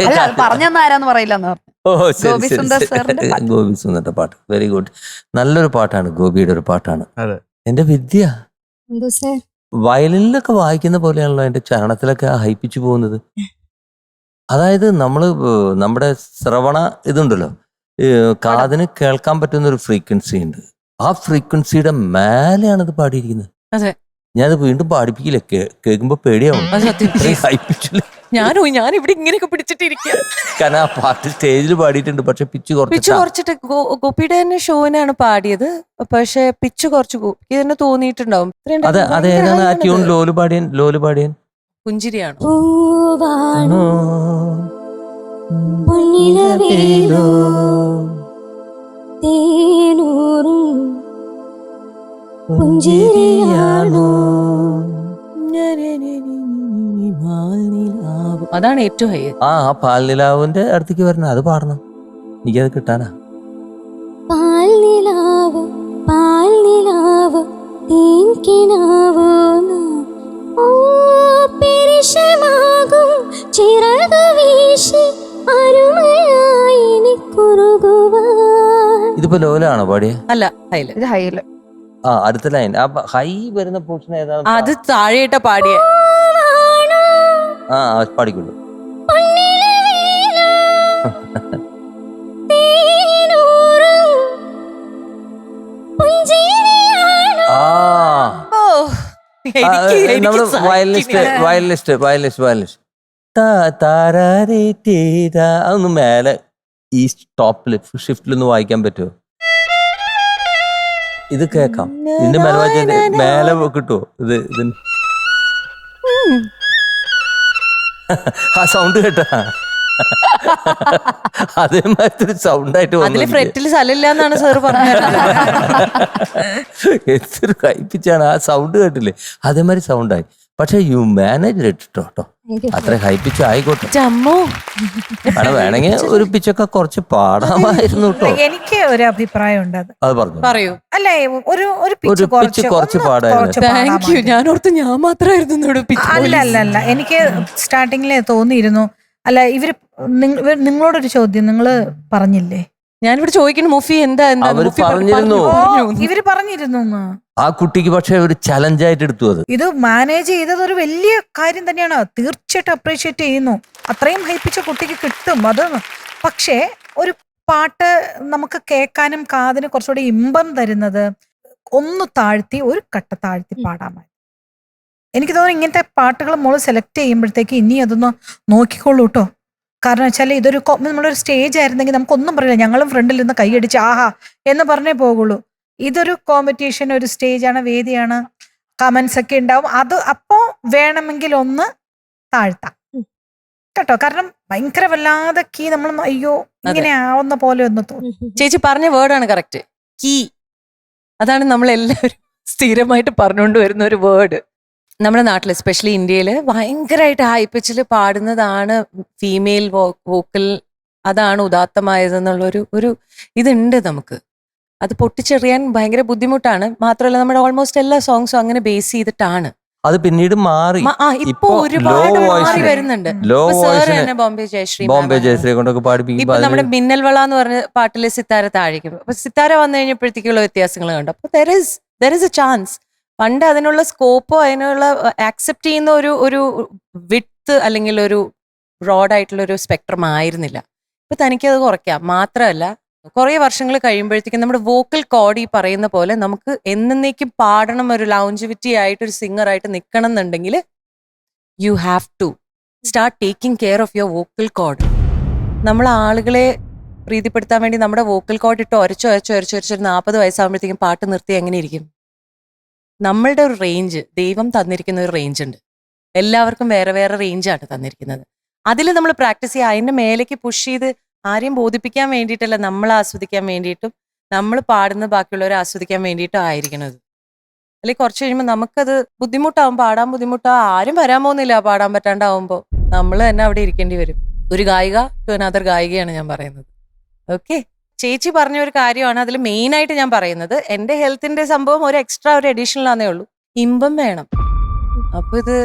S2: അല്ല, അത് പറഞ്ഞെന്ന് ആരാന്ന് പറയില്ലെന്ന് പറഞ്ഞു.
S5: ഓ, ശരി,
S2: ഗോപി
S5: ശരി,
S2: സുന്ദർ
S5: ശരി.
S2: സാറിന്റെ പാട്ട്.
S5: ഗോപി സുന്ദറിന്റെ പാട്ട് വെരി ഗുഡ്. നല്ലൊരു പാട്ടാണ്, ഗോപിയുടെ ഒരു പാട്ടാണ്.
S1: അതെ.
S5: എന്റെ വിദ്യ
S7: എന്തോ സാർ?
S5: വയലിനിലൊക്കെ വായിക്കുന്ന പോലെയാണല്ലോ എന്റെ ചരണത്തിലൊക്കെ ഹൈപ്പിച്ചു പോകുന്നത്. അതായത് നമ്മുടെ ശ്രവണ ഇതുണ്ടല്ലോ, കാതിന് കേൾക്കാൻ പറ്റുന്ന ഒരു ഫ്രീക്വൻസി ഉണ്ട്. ആ ഫ്രീക്വൻസിയുടെ മേലെയാണ് ഇത് പാടിയിരിക്കുന്നത്.
S3: അതെ.
S5: ഞാനത് വീണ്ടും പാടിപ്പിക്കില്ല. കേൾക്കുമ്പോ പേടിയാവും. ഹൈപ്പിച്ചില്ല.
S3: ഞാൻ ഇവിടെ ഇങ്ങനെയൊക്കെ പിടിച്ചിട്ടിരിക്കുക.
S5: കാരണം ആ പാട്ട് സ്റ്റേജിൽ പാടിയിട്ടുണ്ട്, പക്ഷെ പിച്ച്
S3: പിച്ച് കുറച്ചിട്ട് ഗോപിയുടെ തന്നെ ഷോയിനാണ് പാടിയത്. പക്ഷെ പിച്ച് കുറച്ച് ഗോപിക്ക് തന്നെ തോന്നിയിട്ടുണ്ടാവും.
S5: അതേതാണ് ആ ട്യൂൺ? ലോല് പാടിയൻ
S3: പുഞ്ചിരിയാണ്.
S7: പൂവാണോ പൊന്നിലവേലോ തേനൂറും പുഞ്ചിരിയാണോ.
S3: അതാണ് ഏറ്റവും ഹൈ.
S5: ആ പാൽനിലാവിന്റെ അടുത്തേക്ക് വരണം, അത് പാടണം. എനിക്കത് കിട്ടാനാ.
S7: പാൽനിലാവ് പാൽനിലാവ് തേൻകിനാവോ ഓ പെരിശമാകും ചിറകു വീശി അരുമയായി എനിക്കുറുകുവാൻ.
S5: ഇതിപ്പോ ലോലാണോ പാടിയ?
S3: അല്ല, ഹൈല്.
S2: ഇത് ഹൈല്.
S5: ആ, അടുത്ത ലൈൻ. ആ ഹൈ വരുന്ന പോർഷൻ ഏതാണ്?
S3: അത് താഴെയിട്ട പാടിയ.
S5: ആ, പാടിക്കുള്ളൂ. വയലിനിസ്റ്റ് അതൊന്ന് മേലെ ഈ സ്റ്റോപ്പില് ഷിഫ്റ്റിലൊന്ന് വായിക്കാൻ പറ്റുമോ? ഇത് കേക്കാം. ഇതിന്റെ മേലെ കിട്ടുമോ? ഇതിന് ആ സൗണ്ട് കേട്ടാ അതേമാതിരി സൗണ്ടായിട്ട്
S3: ഫ്രെറ്റിൽ സ്ഥലമില്ല എന്നാണ് സാർ പറഞ്ഞത്.
S5: എത്ര കയ്പിച്ചാണ് ആ സൗണ്ട് കേട്ടില്ലേ? അതേമാതിരി സൗണ്ടായി. പക്ഷെ യു മാനേജ് കേട്ടോ, അത്ര ഹൈപ്പിച്ച് ആയിക്കോട്ടെ.
S3: അമ്മോ
S5: അവിടെ വേണമെങ്കിൽ ഒരു പിച്ചൊക്കെ കുറച്ച് പാടാമായിരുന്നു കേട്ടോ.
S6: എനിക്ക് ഒരു അഭിപ്രായം ഉണ്ട്
S5: അത് പറഞ്ഞു.
S3: പറയൂ.
S6: അല്ലേ, ഒരു
S5: ഒരു പിച്ച് കുറച്ച് പാടായിരുന്നു.
S3: Thank you. ഞാൻ ഓർത്ത് ഞാൻ മാത്രമായിരുന്നു.
S6: അല്ല എനിക്ക് സ്റ്റാർട്ടിങ്ങില് തോന്നിയിരുന്നു. അല്ല, നിങ്ങളോടൊരു ചോദ്യം നിങ്ങള് പറഞ്ഞില്ലേ?
S3: ഞാനിവിടെ ചോദിക്കുന്നു മുഫി എന്താ
S5: അവര് പറഞ്ഞിരുന്നു.
S6: ഇവര് പറഞ്ഞിരുന്നു.
S5: ആ കുട്ടിക്ക് പക്ഷെ ഒരു ചലഞ്ചായിട്ട് എടുത്തു. അത്
S6: ഇത് മാനേജ് ചെയ്തത് ഒരു വലിയ കാര്യം തന്നെയാണ്. തീർച്ചയായിട്ടും അപ്രീഷിയേറ്റ് ചെയ്യുന്നു. അത്രയും ഹൈപ്പിച്ച കുട്ടിക്ക് കിട്ടും അത്. പക്ഷേ ഒരു പാട്ട് നമുക്ക് കേൾക്കാനും കാതിന് കുറച്ചുകൂടി ഇമ്പം തരുന്നത് ഒന്ന് താഴ്ത്തി, ഒരു കട്ട താഴ്ത്തി പാടാമായി. എനിക്ക് തോന്നുന്നു ഇങ്ങനത്തെ പാട്ടുകൾ മോള് സെലക്ട് ചെയ്യുമ്പോഴത്തേക്ക് ഇനി അതൊന്ന് നോക്കിക്കോളൂ കേട്ടോ. കാരണം വെച്ചാൽ ഇതൊരു നമ്മളൊരു സ്റ്റേജ് ആയിരുന്നെങ്കിൽ നമുക്കൊന്നും പറയില്ല, ഞങ്ങളും ഫ്രണ്ടിൽ നിന്ന് കൈയടിച്ച് ആഹാ എന്ന് പറഞ്ഞേ പോകുള്ളൂ. ഇതൊരു കോമ്പറ്റീഷൻ, ഒരു സ്റ്റേജാണ്, വേദിയാണ്, കമന്റ്സ് ഒക്കെ ഉണ്ടാവും. അത് അപ്പോ വേണമെങ്കിൽ ഒന്ന് താഴ്ത്താം കേട്ടോ. കാരണം ഭയങ്കര വല്ലാതെ കീ നമ്മൾ അയ്യോ ഇങ്ങനെ ആവുന്ന പോലെ ഒന്ന് തോന്നും.
S3: ചേച്ചി പറഞ്ഞ വേർഡാണ് കറക്റ്റ്. കീ, അതാണ് നമ്മൾ എല്ലാവരും സ്ഥിരമായിട്ട് പറഞ്ഞുകൊണ്ട് വരുന്ന ഒരു വേർഡ്. നമ്മുടെ നാട്ടിൽ എസ്പെഷ്യലി ഇന്ത്യയിൽ ഭയങ്കരമായിട്ട് ഹൈ പിച്ചിൽ പാടുന്നതാണ് ഫീമെയിൽ വോക്കൽ, അതാണ് ഉദാത്തമായതെന്നുള്ളൊരു ഇതുണ്ട് നമുക്ക്. അത് പൊട്ടിച്ചെറിയാൻ ഭയങ്കര ബുദ്ധിമുട്ടാണ്. മാത്രമല്ല നമ്മുടെ ഓൾമോസ്റ്റ് എല്ലാ സോങ്സും അങ്ങനെ ബേസ് ചെയ്തിട്ടാണ്.
S5: അത് പിന്നീട് മാറി.
S3: ഇപ്പൊ ഒരുപാട് മാറി വരുന്നുണ്ട്.
S5: ബോംബെ ജയശ്രീ കൊണ്ടൊക്കെ പാടിപ്പിക്കും.
S3: ഇപ്പൊ നമ്മുടെ മിന്നൽ വള എന്ന് പറഞ്ഞ പാട്ടില് സിത്താര താഴേക്കും. അപ്പൊ സിത്താര വന്നു കഴിഞ്ഞപ്പോഴത്തേക്കുള്ള വ്യത്യാസങ്ങൾ കണ്ടു. അപ്പൊ ദർ ഇസ് എ ചാൻസ്. പണ്ട് അതിനുള്ള സ്കോപ്പോ അതിനുള്ള ആക്സെപ്റ്റ് ചെയ്യുന്ന ഒരു വിഡ്ത്ത് അല്ലെങ്കിൽ ഒരു ബ്രോഡായിട്ടുള്ള ഒരു സ്പെക്ട്രം ആയിരുന്നില്ല. ഇപ്പൊ തനിക്കത് കുറയ്ക്കാം. മാത്രമല്ല കുറെ വർഷങ്ങൾ കഴിയുമ്പോഴത്തേക്കും നമ്മുടെ വോക്കൽ കോഡ് ഈ പറയുന്ന പോലെ നമുക്ക് എന്നേക്കും പാടണം, ഒരു ലോഞ്ചിവിറ്റി ആയിട്ട് ഒരു സിംഗർ ആയിട്ട് നിൽക്കണം എന്നുണ്ടെങ്കിൽ you have to start taking care of your vocal cord. നമ്മൾ ആളുകളെ പ്രീതിപ്പെടുത്താൻ വേണ്ടി നമ്മുടെ വോക്കൽ കോഡ് ഇട്ട് ഒരച്ചൊരു 40 വയസ്സാകുമ്പോഴത്തേക്കും പാട്ട് നിർത്തി എങ്ങനെ ഇരിക്കും? നമ്മളുടെ ഒരു റേഞ്ച്, ദൈവം തന്നിരിക്കുന്ന ഒരു റേഞ്ച് ഉണ്ട്. എല്ലാവർക്കും വേറെ വേറെ റേഞ്ചാണ് തന്നിരിക്കുന്നത്. അതിൽ നമ്മൾ പ്രാക്ടീസ് ചെയ്യുക. അതിൻ്റെ മേലേക്ക് പുഷ് ചെയ്ത് ആരെയും ബോധിപ്പിക്കാൻ വേണ്ടിയിട്ടല്ല, നമ്മൾ ആസ്വദിക്കാൻ വേണ്ടിയിട്ടും നമ്മൾ പാടുന്ന ബാക്കിയുള്ളവരെ ആസ്വദിക്കാൻ വേണ്ടിയിട്ടും ആയിരിക്കണത്. അല്ലെങ്കിൽ കുറച്ച് കഴിയുമ്പോൾ നമുക്കത് ബുദ്ധിമുട്ടാവും, പാടാൻ ബുദ്ധിമുട്ടാവും. ആരും വരാൻ പോകുന്നില്ല പാടാൻ പറ്റാണ്ടാവുമ്പോൾ. നമ്മൾ തന്നെ അവിടെ ഇരിക്കേണ്ടി വരും. ഒരു ഗായിക ടു അനദർ ഗായികയാണ് ഞാൻ പറയുന്നത്. ഓക്കെ, ചേച്ചി പറഞ്ഞ ഒരു കാര്യമാണ് അതിൽ മെയിൻ ആയിട്ട് ഞാൻ പറയുന്നത്. എന്റെ ഹെൽത്തിന്റെ സംഭവം ഒരു എക്സ്ട്രാ ഒരു അഡീഷണൽ ആണേ ഉള്ളൂ. ഇമ്പം വേണം. അപ്പൊ ഇത്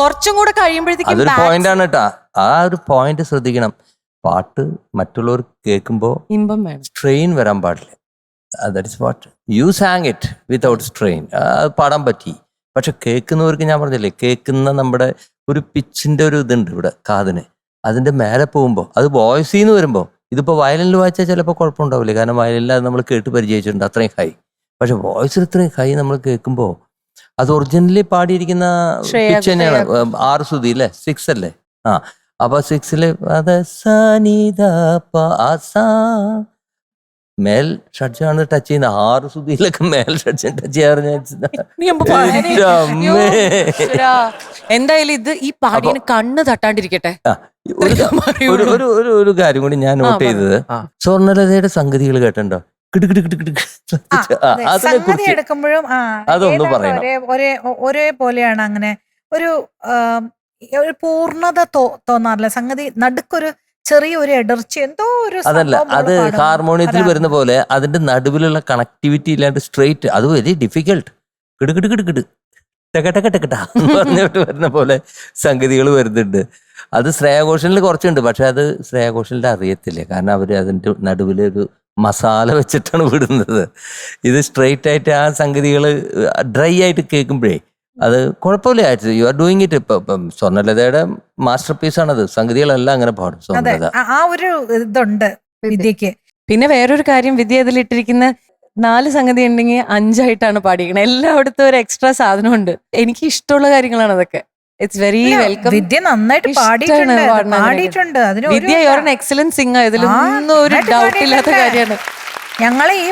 S3: കുറച്ചും കൂടെ കഴിയുമ്പോഴത്തേക്കും
S5: അതൊരു പോയിന്റ് ആണ് കേട്ടാ. ആ ഒരു പോയിന്റ് ശ്രദ്ധിക്കണം. പാട്ട് മറ്റുള്ളവർ കേൾക്കുമ്പോൾ
S3: ഇമ്പം വേണം,
S5: സ്ട്രെയിൻ വരാൻ പാടില്ല. That is what you San it without strain. അത് പാടാൻ പറ്റി. പക്ഷെ കേൾക്കുന്നവർക്ക് ഞാൻ പറഞ്ഞില്ലേ, കേൾക്കുന്ന നമ്മുടെ ഒരു പിച്ചിന്റെ ഒരു ഇതുണ്ട് ഇവിടെ കാതിന്. അതിന്റെ മേലെ പോകുമ്പോൾ അത് വോയിസിൽ നിന്ന് വരുമ്പോൾ, ഇതിപ്പോൾ വയലിനിൽ വായിച്ചാൽ ചിലപ്പോൾ കുഴപ്പമുണ്ടാവില്ല. കാരണം വയലിനിൽ അത് നമ്മൾ കേട്ട് പരിചയിച്ചിട്ടുണ്ട് അത്രയും ഹൈ. പക്ഷെ വോയിസിൽ ഇത്രയും ഹൈ നമ്മൾ കേൾക്കുമ്പോൾ അത് ഒറിജിനലി പാടിയിരിക്കുന്ന പിച്ച് തന്നെയാണ്. 6 ശ്രുതി അല്ലേ, 6 അല്ലേ? അപ്പൊ 6 അത് മേൽ ഷഡ്ജാണ് ടച്ച് ചെയ്യുന്നത്. 6 ശ്രുതിയിലൊക്കെ മേൽ ഷഡ്ജൻ ടച്ച് ചെയ്യാറ്.
S3: എന്തായാലും ഇത് ഈ പാടിന് കണ്ണ് തട്ടാണ്ടിരിക്കട്ടെ.
S5: ഒരു കാര്യം കൂടി ഞാൻ നോട്ട് ചെയ്തത്, സ്വർണ്ണലതയുടെ സംഗതികൾ കേട്ടോ?
S6: സംഗതി എടുക്കുമ്പോഴും
S5: അതൊന്ന് പറയണം.
S6: ഒരേപോലെയാണ്. അങ്ങനെ ഒരു പൂർണ്ണത തോന്നാറില്ല. സംഗതി നടുക്കൊരു ചെറിയൊരു എടർച്ച, എന്തോ ഒരു
S5: അതല്ല, അത് ഹാർമോണിയത്തിൽ വരുന്ന പോലെ അതിന്റെ നടുവിലുള്ള കണക്ടിവിറ്റി ഇല്ലാണ്ട് സ്ട്രെയിറ്റ്, അത് വെരി ഡിഫിക്കൽട്ട്. കിടുകിടുകിടുകിട് ടെക്കട്ടെക്കട്ടെക്കട്ടാ പറഞ്ഞിട്ട് വരുന്ന പോലെ സംഗതികൾ വരുന്നുണ്ട്. അത് ശ്രേയ ഘോഷലിൽ കുറച്ചുണ്ട്. പക്ഷെ അത് ശ്രേയ ഘോഷലിന്റെ അറിയത്തില്ല. കാരണം അവര് അതിന്റെ നടുവിലൊരു മസാല വെച്ചിട്ടാണ് വിടുന്നത്. ഇത് സ്ട്രെയിറ്റ് ആയിട്ട് ആ സംഗതികൾ ഡ്രൈ ആയിട്ട് കേൾക്കുമ്പോഴേ അത് കുഴപ്പമില്ല. You are doing it. ഇപ്പം സ്വർണ്ണലതയുടെ മാസ്റ്റർ പീസ് ആണത്. സംഗതികളെല്ലാം അങ്ങനെ പാടും സ്വർണ്ണലത.
S6: ആ ഒരു ഇതുണ്ട് വിദ്യക്ക്.
S3: പിന്നെ വേറൊരു കാര്യം, വിദ്യ അതിലിട്ടിരിക്കുന്ന 4 സംഗതി ഉണ്ടെങ്കിൽ 5 ആയിട്ടാണ് പാടിയിരിക്കുന്നത്. എല്ലായിടത്തും ഒരു എക്സ്ട്രാ സാധനമുണ്ട്. എനിക്ക് ഇഷ്ടമുള്ള കാര്യങ്ങളാണ് അതൊക്കെ. It's very welcome.
S6: വിദ്യ നന്നായിട്ട് പാടിയിട്ടുണ്ട്.
S3: വിദ്യ യുവർ ആൻ എക്സലന്റ് സിംഗർ. ഇതിലൊന്നും ഒരു ഡൗട്ട് ഇല്ലാത്ത കാര്യമാണ്.
S6: ഞങ്ങളെ ഈ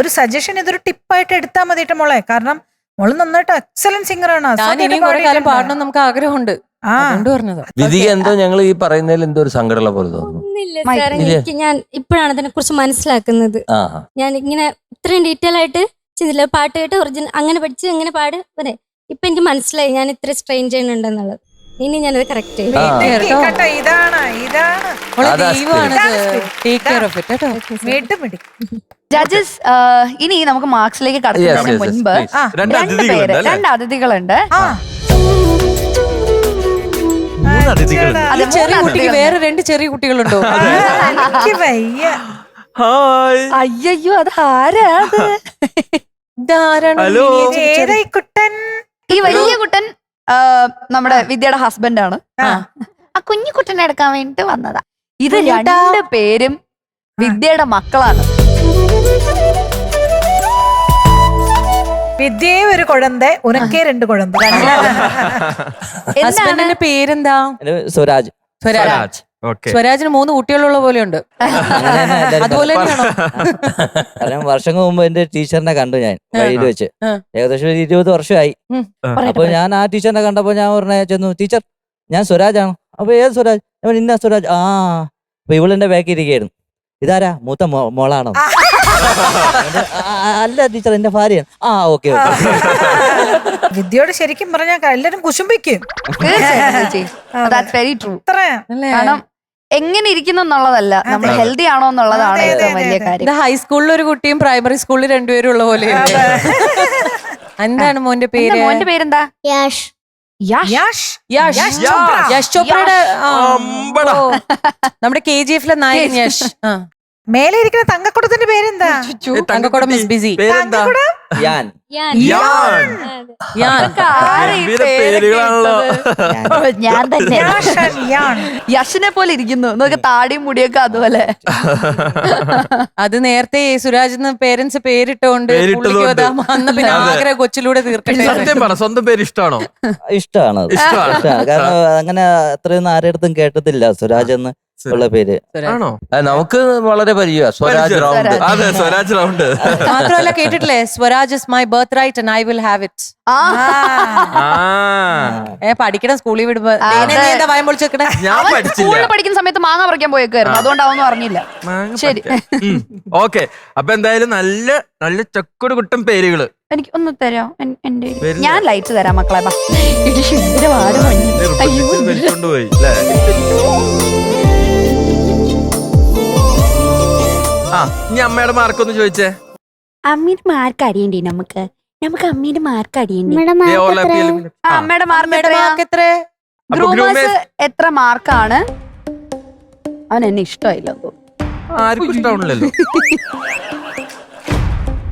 S6: ഒരു സജഷൻ ഇതൊരു ടിപ്പായിട്ട് എടുത്താൽ മതിയിട്ട് മോളെ. കാരണം മോള് നന്നായിട്ട് എക്സലന്റ് സിംഗർ ആണ്.
S3: ഞാൻ ഇനിയും കുറെ കാലം പാടണം നമുക്ക് ആഗ്രഹമുണ്ട്. പറഞ്ഞത്
S5: വിധിക എന്തോ ഞങ്ങൾ ഈ പറയുന്നതിൽ എന്തോ ഒരു സങ്കടമുള്ള പോലെ തോന്നുന്നു.
S7: എനിക്ക് ഞാൻ ഇപ്പോഴാണ് അതിനെ കുറിച്ച് മനസ്സിലാക്കുന്നത്. ഞാൻ ഇങ്ങനെ ഇത്രയും ഡീറ്റെയിൽ ആയിട്ട് ചിന്തില്ല. പാട്ട് കേട്ട് ഒറിജിനൽ അങ്ങനെ പഠിച്ച് അങ്ങനെ പാട്. ഇപ്പൊ എനിക്ക് മനസ്സിലായി ഞാൻ ഇത്ര സ്ട്രെയിൻ ചെയ്യുന്നുണ്ടെന്നുള്ളത്. ഇനി ഞാനത് കറക്റ്റ് ചെയ്യും.
S6: കേട്ടോ, ഇതാണ്
S3: ടേക്ക് കെയർ ഓഫ് ഇറ്റ് കേട്ടോ.
S6: വീട്ടുപിടി.
S2: ജഡ്ജസ്, ഇനി നമുക്ക് മാർക്സിലേക്ക് കടക്കുന്നതിന് മുൻപ് രണ്ട് അതിഥികളുണ്ട്.
S1: അതിഥികളുണ്ട്.
S3: ചെറിയ കുട്ടിക്ക് വേറെ 2 ചെറിയ കുട്ടികളുണ്ടോ?
S6: എനിക്ക് വയ്യ.
S1: ഹായ്.
S2: അയ്യോ, അത് ആരാ?
S1: ഹലോ.
S6: ഏതാ ഈ കുട്ടൻ?
S2: ഈ വലിയ കുട്ടൻ നമ്മുടെ വിദ്യയുടെ ഹസ്ബൻഡ് ആണ്. ആ കുഞ്ഞു കുട്ടനെ എടുക്കാൻ വേണ്ടിട്ട് വന്നതാ. ഇത് 2 പേരും വിദ്യയുടെ മക്കളാണ്.
S6: വിദ്യയെ ഒരു കുഴന്ത, ഉനക്കേ 2 കുഴന്ത.
S3: ഹസ്ബൻഡിന്റെ പേരെന്താ?
S5: സ്വരാജ്.
S3: സ്വരാജ്.
S1: ഓക്കെ.
S3: സ്വരാജിന് 3 കുട്ടികളുള്ള പോലെയുണ്ട്. അതുപോലെ തന്നെയാണോ?
S8: കാരണം വർഷങ്ങൾ മുമ്പ് എന്റെ ടീച്ചറിനെ കണ്ടു ഞാൻ വഴിയിൽ വെച്ച്. ഏകദേശം ഒരു 20 വർഷമായി. അപ്പൊ ഞാൻ ആ ടീച്ചറിനെ കണ്ടപ്പോ ഞാൻ പറഞ്ഞ ചെന്നു, ടീച്ചർ ഞാൻ സ്വരാജാണ്. അപ്പൊ ഏത് സ്വരാജ്? ഇന്ന സ്വരാജ്. അപ്പൊ ഇവളെന്റെ ബാക്കി ഇരിക്കുകയായിരുന്നു. ഇതാരാ? മൂത്ത മോളാണോ? അല്ല ടീച്ചർ, എന്റെ ഭാര്യയാണ്. ഓക്കെ.
S6: വിദ്യയോട് ശരിക്കും പറഞ്ഞാൽ എല്ലാരും കുശുംബിക്കും.
S2: Very true. കാരണം എങ്ങനെ ഇരിക്കുന്നു എന്നുള്ളതല്ല, നമ്മൾ ഹെൽത്തി ആണോ എന്നുള്ളതാണ് ഏറ്റവും വലിയ കാര്യം.
S3: ഹൈസ്കൂളിൽ ഒരു കുട്ടിയും പ്രൈമറി സ്കൂളിൽ 2 പേരും ഉള്ള പോലെ. എന്താണ് മോന്റെ പേര്?
S2: മോന്റെ പേരെന്താ?
S7: യാഷ്.
S3: യശ് ചോപ്രയുടെ നമ്മുടെ KGF-ലെ നായകൻ യശ്.
S6: മേലെ ഇരിക്കുന്ന തങ്കക്കുടത്തിന്റെ പേരെന്താ?
S3: Thankakudam miss BC.
S8: ഞാൻ
S1: പേരുകളാണല്ലോ.
S2: ഞാൻ തന്നെ യശിനെ പോലെ ഇരിക്കുന്നു. നോക്ക്, താടിയും മുടിയൊക്കെ അതുപോലെ.
S3: അത് നേരത്തെ സുരാജ് പേരൻസ് പേരിട്ടോണ്ട് അന്ന് പിന്നെ ആഗ്രഹ കൊച്ചിലൂടെ തീർക്കട്ടെ.
S1: സത്യം പറ, സ്വന്തം പേര് ഇഷ്ടമാണോ?
S8: ഇഷ്ടമാണ്. കാരണം അങ്ങനെ അത്രയൊന്നും ആരുടെ കേട്ടതില്ല സുരാജ് എന്ന് ഉള്ള പേര്.
S1: ആണോ?
S5: നമുക്ക് വളരെ പരിചയമാണ് സ്വരാജ് റൗണ്ട്.
S1: അതെ, സ്വരാജ് റൗണ്ട്.
S3: മാത്രമല്ല കേട്ടിട്ടില്ലേ, Swaraj is my birth right and I will have it. പഠിക്കണം സ്കൂളിൽ വിടുമ്പോ. ഭയം പൊളിച്ചേക്കണേ.
S1: ഞാൻ പഠിച്ചില്ല.
S2: സ്കൂളിൽ പഠിക്കുന്ന സമയത്ത് മാങ്ങ പറിക്കാൻ പോയേക്കായിരുന്നു, അതുകൊണ്ടാവൊന്നും അറിഞ്ഞില്ല. ശരി,
S1: ഓക്കെ. അപ്പൊ എന്തായാലും നല്ല നല്ല ചക്കൊരു കുട്ടൻ പേരുകള്
S2: എനിക്ക് ഒന്ന് തരാം. എന്റെ ഞാൻ ലൈറ്റ് തരാം മക്കളെ.
S1: വലിച്ചോണ്ടുപോയി അല്ലേ? ഇനി അമ്മയുടെ മാർക്കൊന്ന് ചോദിച്ചേ.
S7: അമ്മയുടെ മാർക്ക് അടിയണ്ടേ? നമുക്ക് അമ്മയുടെ മാർക്ക് അടിയണ്ടേ?
S2: അമ്മയുടെ മാർക്ക് എത്ര?
S1: ഗ്രൂമേഴ്സ്
S2: എത്ര മാർക്കാണ്? അവൻ എന്നെ ഇഷ്ടമായില്ല.
S1: ആർക്കും ഇഷ്ടമാണല്ലോ.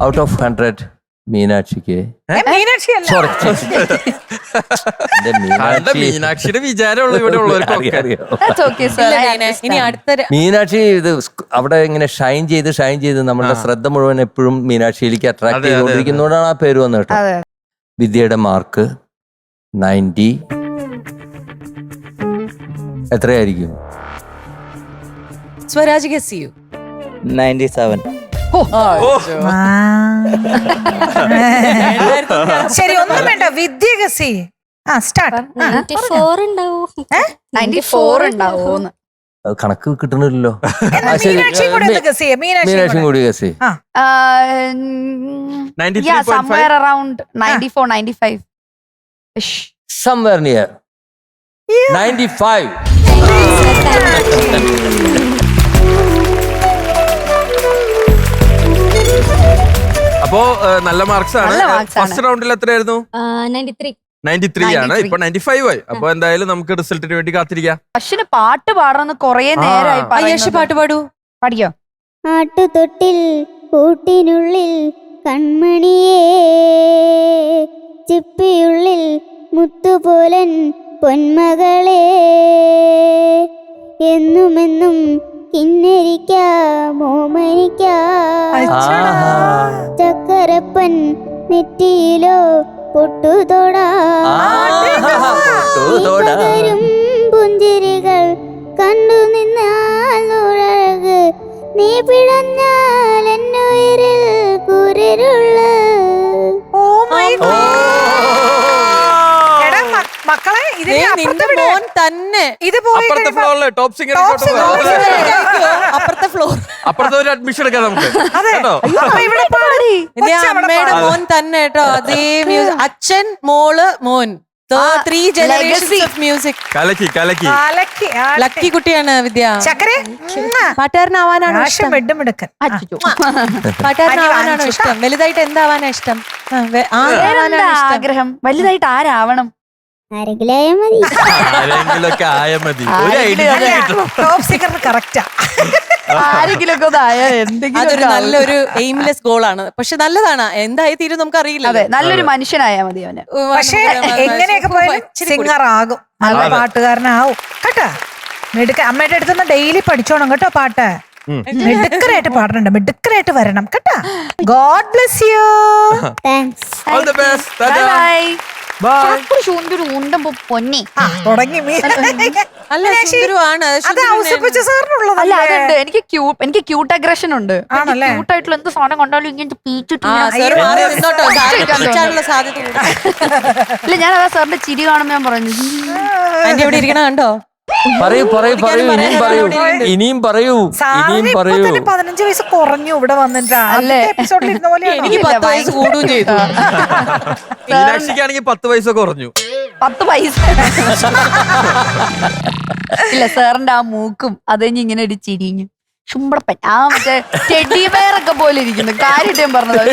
S5: ഔട്ട് ഓഫ് 100 മീനാക്ഷിക്ക്. സോറി,
S1: മീനാക്ഷിയുടെ വിചാരമുള്ള ഇവിടെ ഉള്ളവർക്കൊക്കെ.
S3: ഇനി അടുത്ത
S5: മീനാക്ഷി ഇത് അവിടെ ഇങ്ങനെ ഷൈൻ ചെയ്ത് നമ്മളുടെ ശ്രദ്ധ മുഴുവൻ എപ്പോഴും മീനാക്ഷിയിലേക്ക് അട്രാക്ട് ചെയ്തുകൊണ്ടിരിക്കുന്നതുകൊണ്ടാണ് ആ പേര് വന്നത് കേട്ടോ. വിദ്യയുടെ മാർക്ക് 90 എത്രയായിരിക്കും?
S3: സ്വരാജ് ഗസ് ചെയ്യൂ.
S8: 97.
S6: ശരി, ഒന്നും വേണ്ട. വിദ്യ ഗസി. സ്റ്റാർട്ട്.
S7: 94 ഉണ്ടാവോ?
S2: 94 ഉണ്ടാവോന്ന്
S5: കണക്ക് കിട്ടണില്ലല്ലോ.
S6: മീനാക്ഷിയും
S5: കൂടി guess.
S2: somewhere around 94, 95 ish.
S5: Somewhere near 95.
S1: അപ്പോ നല്ല മാർക്സ് ആണ്. ഫസ്റ്റ് റൗണ്ടിൽ എത്രയായിരുന്നു? 93 ആണ്. ഇപ്പൊ 95 ആയി. അപ്പൊ എന്തായാലും നമുക്ക് റിസൾട്ടിന് വേണ്ടി കാത്തിരിക്കാം.
S2: അശ്വിന് പാട്ട് പാടണമെന്ന് കൊറേ നേരമായി.
S3: യശ് പാട്ട് പാടൂ.
S2: പാടിക്കോ.
S9: ആട്ടുതൊട്ടിൽ കൂട്ടിനുള്ളിൽ കൺമണിയേ, ചിപ്പിയുള്ളിൽ മുത്തുപോലൻ പൊന്മകളെ, എന്നുമെന്നും കിന്നരിക്കാം ഓമനിക്കാം, ചക്കരപ്പൻ നെറ്റിയിലോ പൊട്ടുതൊടാം, പുഞ്ചിരികൾ കണ്ടു നിന്നാൽ നൂറഴക്, നീ പിടഞ്ഞാൽ എന്നുയിരിൽ കുരരുള്ള.
S6: മക്കളെ ഇത് ഇതിന്
S3: നിന്റെ
S6: അപ്പുറത്തെ
S3: മോൻ തന്നെ
S6: ഇത് പോയി
S1: അപ്പുറത്തെ
S6: കഴിയുമ്പോ
S1: ഫ്ലോറില് ടോപ്പ് സിംഗർ
S3: അപ്പുറത്തെ ഫ്ലോർ.
S1: അപ്പുറത്തെ ഒരു അഡ്മിഷൻ എടുക്കാം നമുക്ക്
S6: അതെ.
S1: കേട്ടോ.
S6: അപ്പൊ ഇവിടെ പാടി.
S3: നിന്റെ അമ്മയുടെ മോൻ തന്നെ കേട്ടോ. അതേ മ്യൂസിക്. അച്ഛൻ, മോള്, മോൻ. 3 generations of music.
S1: കലക്കി
S6: അലക്കി, ആട്ടി.
S3: ലക്കി കുട്ടിയാണ് വിദ്യ.
S6: ചക്കരെ
S3: പാട്ടുകാരനാവാനാണോ ഇഷ്ടം?
S6: ബെഡുമെടുക്കൻ.
S3: പാട്ടുകാരനാവാനാണോ ഇഷ്ടം? വലുതായിട്ട് എന്താവാനാ ഇഷ്ടം? ആരാവാനാണോ ഇഷ്ടം?
S2: ആഗ്രഹം വലുതായിട്ട് ആരാവണം?
S9: ആരെങ്കിലായാ മതി.
S1: ആരെങ്കിലൊക്കെ ആയാൽ മതി. ഒരു ഐഡിയ കിട്ടണം.
S6: ടോപ്പ് സിംഗറിന് കറക്റ്റാ.
S2: ആരെങ്കിലും ഒക്കെ ഒന്ന് ആയാൽ എന്തെങ്കിലും
S3: അതൊരു
S2: ഒക്കെ ആവും.
S3: നല്ലൊരു എയിംലെസ് ഗോളാണ്. പക്ഷെ നല്ലതാണ്. എന്തായി തീരും നമുക്ക് അറിയില്ല.
S2: അതെ, നല്ലൊരു മനുഷ്യനായാ മതി അവന്.
S6: പക്ഷെ എങ്ങനെയൊക്കെ പോയാലും സിംഗർ ആകും, നല്ല പാട്ടുകാരനാവും കേട്ടാ. അമ്മയുടെ അടുത്തുനിന്ന് ഡെയിലി പഠിച്ചോണം കേട്ടോ പാട്ട്. മിടുക്കരായിട്ട് പാടുന്നുണ്ട്, മിടുക്കരായിട്ട് വരണം കേട്ടാ. God bless you.
S9: Thanks.
S1: All the best.
S2: Bye
S1: Ta-ta.
S2: bye.
S1: Bye.
S2: ചൂണ്ടൊരു ഉണ്ടമ്പോ പൊന്നി.
S6: തുടങ്ങി മീ.
S3: അല്ല, സുന്ദരമാണ്.
S6: അത് ഔസപ്പിച്ച സാറിനുള്ളത്.
S2: അല്ല, അതുണ്ട്. എനിക്ക് ക്യൂട്ട് അഗ്രഷൻ ഉണ്ട്.
S6: ആണല്ലേ?
S2: ക്യൂട്ടായിട്ടുള്ള എന്ത് സാധനം കണ്ടാലും ഇങ്ങനത്തെ പീച്ചിട്ട്
S3: നിന്നോട്ടോ. സാറിനുള്ള സാധ്യത ഉണ്ട്.
S2: ഇല്ല, ഞാൻ അതാ സാറിന്റെ ചിരി കാണുമ്പോ ഞാൻ പറഞ്ഞു
S3: ആന്റി എവിടെ ഇരിക്കണ കണ്ടോ?
S5: പറയൂ ഇനിയും പറയൂ.
S6: സാറിന് ഇപ്പൊ തന്നെ 15 വയസ്സ് കുറഞ്ഞു ഇവിടെ വന്നിട്ട്.
S2: അല്ലേ?
S6: എപ്പിസോഡിൽ ഇരുന്ന പോലെയാണ്.
S3: എനിക്ക് 10 വയസ്സ് കൂടുകയും ചെയ്തു.
S1: മീനാക്ഷിക്കാണെങ്കിൽ 10 വയസ്സൊക്കെ കുറഞ്ഞു.
S2: 10 പൈസ ഇല്ല, സാറിന്റെ ആ മൂക്കും അത് കഴിഞ്ഞ് ഇങ്ങനെ ഒരു ചിരിഞ്ഞു ചുമ്പടപ്പൻ. ആ മറ്റേ ടെഡി ബെയർ ഒക്കെ പോലെ ഇരിക്കുന്നു. കാര്യമായിട്ട് ഞാൻ പറഞ്ഞത്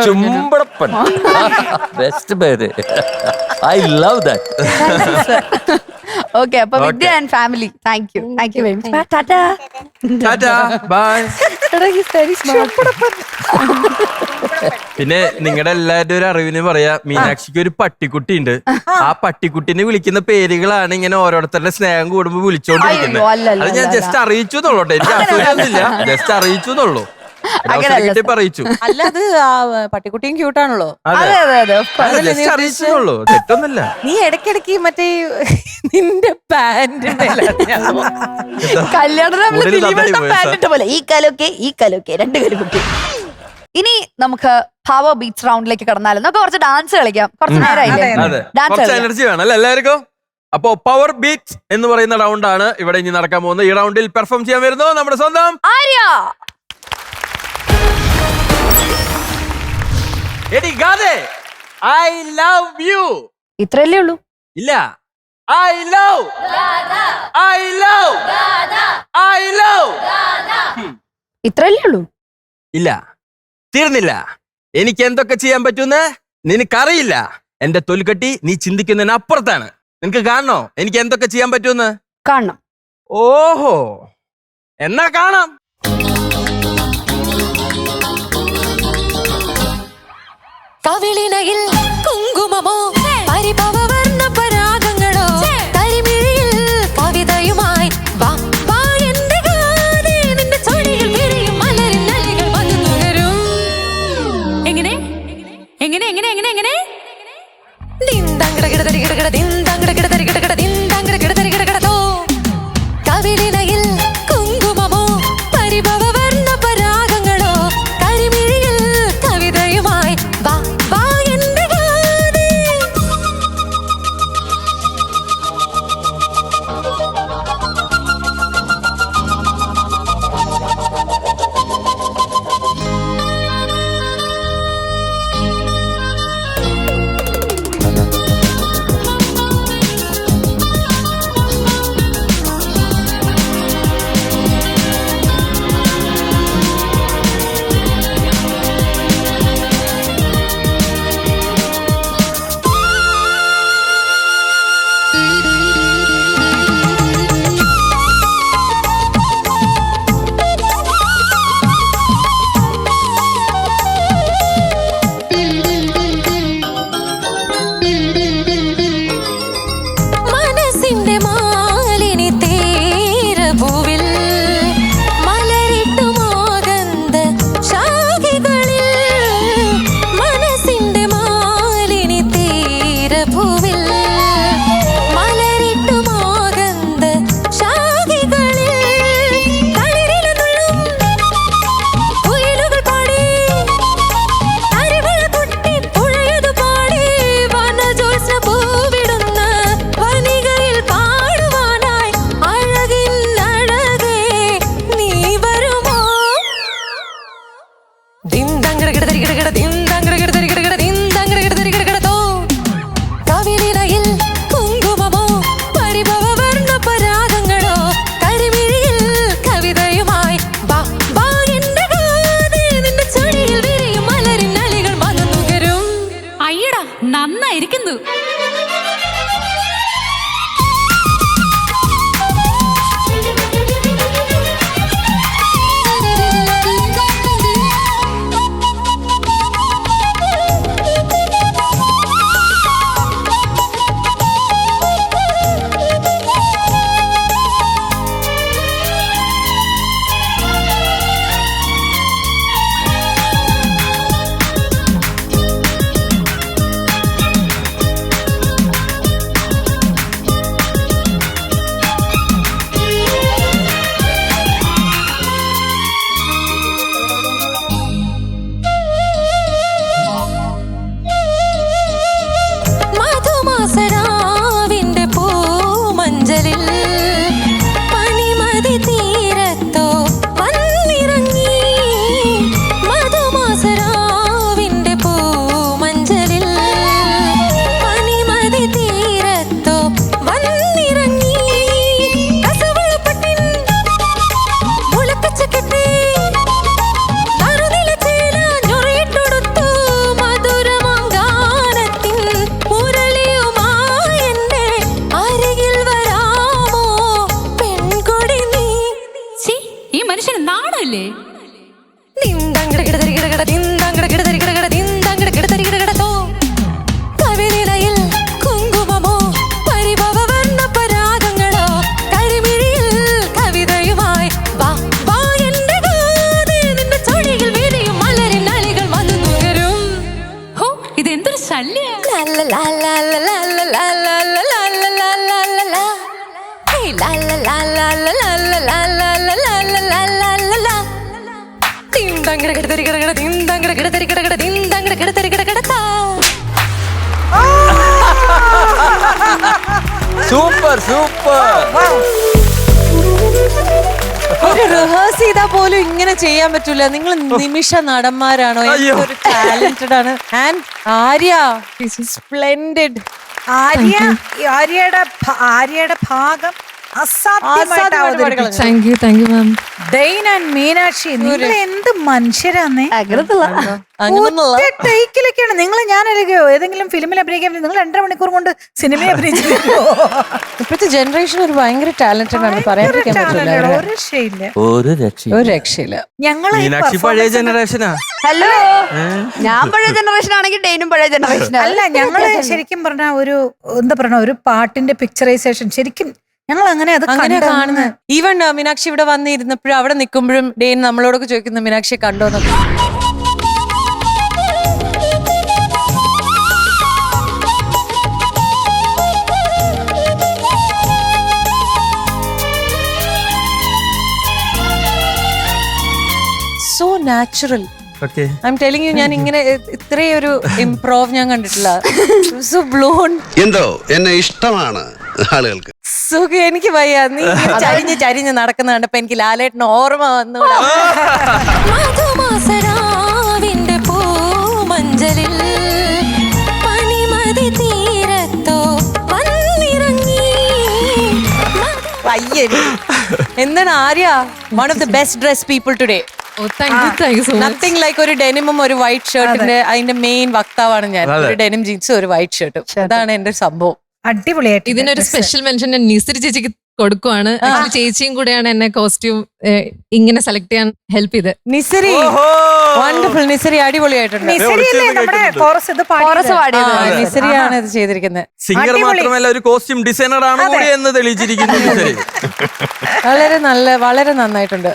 S5: ചുമ്പടപ്പൻ. ബെസ്റ്റ് പേര്. I love that.
S2: ഓക്കെ, അപ്പൊ Vidya and family thank you very much. Tata.
S1: Tata. Bye. പിന്നെ നിങ്ങളുടെ എല്ലാവരുടെ ഒരു അറിവിന് പറയാ, മീനാക്ഷിക്ക് ഒരു പട്ടിക്കുട്ടി ഉണ്ട്. ആ പട്ടിക്കുട്ടിനെ വിളിക്കുന്ന പേരുകളാണ് ഇങ്ങനെ ഓരോരുത്തരുടെ സ്നേഹം കൂടുമ്പോ വിളിച്ചോണ്ടിരിക്കുന്നത്.
S2: അയ്യോ, അല്ലല്ല,
S1: അത് ഞാൻ ജസ്റ്റ് അറിയിച്ചു എന്നുള്ളൂ. എനിക്ക് അസുഖമൊന്നുമില്ല, ജസ്റ്റ് അറിയിച്ചു എന്നുള്ളൂ. പറയിച്ചു.
S3: അല്ല, അത് പട്ടിക്കുട്ടിയും ക്യൂട്ടാണല്ലോ.
S1: ജസ്റ്റ് അറിയിച്ചെന്നുള്ളൂ, തെറ്റൊന്നുമില്ല.
S3: നീ ഇടയ്ക്കിടയ്ക്ക് മറ്റേ നിന്റെ പാന്റിന്റെ
S2: കല്യാണം പോലെ ഈ കലൊക്കെ 2 കരുകുട്ടി. ഇനി നമുക്ക് പവർ ബീറ്റ്സ് റൗണ്ടിലേക്ക് കടന്നാലും നമുക്ക് കുറച്ച് ഡാൻസ് കളിക്കാം. കുറച്ച് നേരമായില്ലേ
S1: അതെ,
S2: ഡാൻസ്
S1: കുറച്ച്
S2: കളിക്കാം.
S1: എനർജി വേണം അല്ലേ എല്ലാവർക്കും? അപ്പോ പവർ ബീറ്റ്സ് എന്ന് പറയുന്ന റൗണ്ടാണ് ഇവിടെ ഇനി നടക്കാൻ പോകുന്നത്. ഈ റൗണ്ടിൽ പെർഫോം ചെയ്യാൻ വരുന്നു നമ്മുടെ സ്വന്തം
S2: ആര്യ.
S1: എടി ഗാദേ, I love you.
S2: ഇത്രയല്ലേ ഉള്ളൂ?
S1: ഇല്ല, I love
S2: ഇത്രയല്ലേ ഉള്ളൂ?
S1: ഇല്ല, തീർന്നില്ല. എനിക്ക് എന്തൊക്കെ ചെയ്യാൻ പറ്റുമെന്ന് നിനക്കറിയില്ല. എന്റെ തൊലിക്കട്ടി നീ ചിന്തിക്കുന്നതിന് അപ്പുറത്താണ്. നിനക്ക് കാണണോ എനിക്ക് എന്തൊക്കെ ചെയ്യാൻ പറ്റുമെന്ന്?
S2: കാണണം.
S1: ഓഹോ, എന്നാ കാണാം.
S10: കവിളിനയിൽ കുങ്കുമമോ പരിഭവവർണ്ണ പരാഗങ്ങളോ കരിമിഴിയിൽ കവിതയുമായി എന്റെ ഗാനേ നിന്റെ ചൊടികൾ വിരിയും മലരിൻ നലികൾ വന്നു നുകരും. എങ്ങനെ എങ്ങനെ എങ്ങനെ എങ്ങനെ എങ്ങനെ ദിന്ദാങ്കടകിടതരികിടകിട ദിന്ദാങ്കടകിടതരികിടകിട ദിന്ദാങ്കടകിടതരികിടകിടതോ. കവിളിനയിൽ കുങ്കുമമോ പരിഭവവർണ്ണ പരാഗങ്ങളോ കരിമിഴിയിൽ കവിതയുമായി ആണല്ലേ കവിളിലയിൽ കുങ്കുമമോ പരിഭവ വർണ്ണ പരാഗങ്ങളോ കരിമിഴിയിൽ കവിതയുമായി വാ വാ എന്റെ കാതിൽ നിന്റെ ചൊടിയിൽ വിരിയും മലരിൻ അലികൾ വന്നു നുകരും ഹോ ഇതെന്തൊരു ശല്യ
S1: സൂപ്പർ സൂപ്പർ.
S3: ഒരു റിഹേഴ്സ് ചെയ്താൽ പോലും ഇങ്ങനെ ചെയ്യാൻ പറ്റൂല. നിങ്ങൾ നിമിഷ നടന്മാരാണോ?
S1: അയ്യോ.
S3: ഒരു ടാലന്റഡ് ആണ്. And Arya splendid.
S6: ആര്യയുടെ ഭാഗം അസാധ്യമായിട്ട് അവതരിപ്പിച്ചു.
S4: Thank you ma'am.
S6: Dain and Meenakshi നിങ്ങൾ എന്ത് മനുഷ്യരാന്നേ.
S3: അങ്ങനൊന്നുള്ള
S6: ടേക്കിലൊക്കെയാണ് നിങ്ങൾ. ഞാനറിയോ ഏതെങ്കിലും ഫിലിമിൽ അഭിനയിക്കാൻ നിങ്ങൾ 2.5 മണിക്കൂർ കൊണ്ട് സിനിമയെ അഭിനയിച്ചിരിക്കുമോ?
S3: ഇപ്പോഴത്തെ ജനറേഷൻ ഒരു ഭയങ്കര ടാലന്റഡ് ആണ്. പറയാതിരിക്കാൻ പറ്റില്ല.
S6: ഒരു രക്ഷയില്ല,
S5: ഒരു രക്ഷ
S3: ഒരു രക്ഷയില്ല.
S6: ഞങ്ങള് ഈ
S1: മീനാക്ഷി പഴയ
S6: performance
S1: ജനറേഷനാ.
S2: ഹലോ, ഞാൻ പഴയ ജനറേഷൻ ആണെങ്കിൽ ഡെയിനും പഴയ ജനറേഷൻ
S6: അല്ല, ഞങ്ങള് ശരിക്കും പറഞ്ഞ ഒരു എന്താ പറഞ്ഞ ഒരു പാട്ടിന്റെ പിക്ചറൈസേഷൻ ശരിക്കും ഞങ്ങൾ അങ്ങനെ അത്
S3: അങ്ങനെ
S6: കണ്ട്
S3: കാണുന്നത്. ഈവൻ മീനാക്ഷി ഇവിടെ വന്നിരുന്നപ്പോഴും അവിടെ നിൽക്കുമ്പോഴും ഡെയിൻ നമ്മളോടൊക്കെ ചോദിക്കുന്നു മീനാക്ഷിയെ കണ്ടോന്നൊക്കെ. So natural.
S1: Okay.
S3: I am telling you, ഞാൻ ഇങ്ങനെ ഇത്രയൊരു ഇംപ്രോവ് ഞാൻ കണ്ടിട്ടില്ല. So blown.
S11: എന്തോ എന്നെ ഇഷ്ടമാണ് ആളുകൾക്ക്.
S3: സുഖ എനിക്ക് വയ്യ. നീ ചരിഞ്ഞ് ചരിഞ്ഞ് നടക്കുന്ന കണ്ടപ്പോ എനിക്ക് ലാലേട്ടന് ഓർമ്മ വന്നു.
S10: മധുമാസരാവിന്റെ പൂമഞ്ചലിൽ പനിമതി തീരത്തോ വന്നിറങ്ങി.
S3: എന്താണ് Arya one of the best dress people today. Nothing like ഒരു ഡെനിമും ഒരു വൈറ്റ് ഷർട്ടിന്റെ അതിന്റെ മെയിൻ വക്താവാണ് ഞാൻ. ഒരു ഡെനിം ജീൻസും ഒരു വൈറ്റ് ഷർട്ടും. അതാണ് എന്റെ സംഭവം.
S6: അടിപൊളിയായിട്ട്
S4: ഇതിനൊരു സ്പെഷ്യൽ മെൻഷൻ ഞാൻ നിസിരി ചേച്ചിക്ക് കൊടുക്കുവാണ്. ചേച്ചിയും കൂടെയാണ് എന്നെ കോസ്റ്റ്യൂം ഇങ്ങനെ സെലക്ട് ചെയ്യാൻ ഹെൽപ്പ് ചെയ്ത്.
S3: നിസരി വണ്ടർഫുൾ. നിസരി അടിപൊളിയായിട്ടുണ്ട്. നിസരിയാണ് ഇത് ചെയ്തിരിക്കുന്നത്.
S1: സിംഗർ മാത്രമല്ല ഒരു കോസ്റ്റ്യൂം ഡിസൈനർ ആണ് കൂടി എന്ന് തെളിയിച്ചിരിക്കുന്നു.
S3: വളരെ വളരെ നന്നായിട്ടുണ്ട്.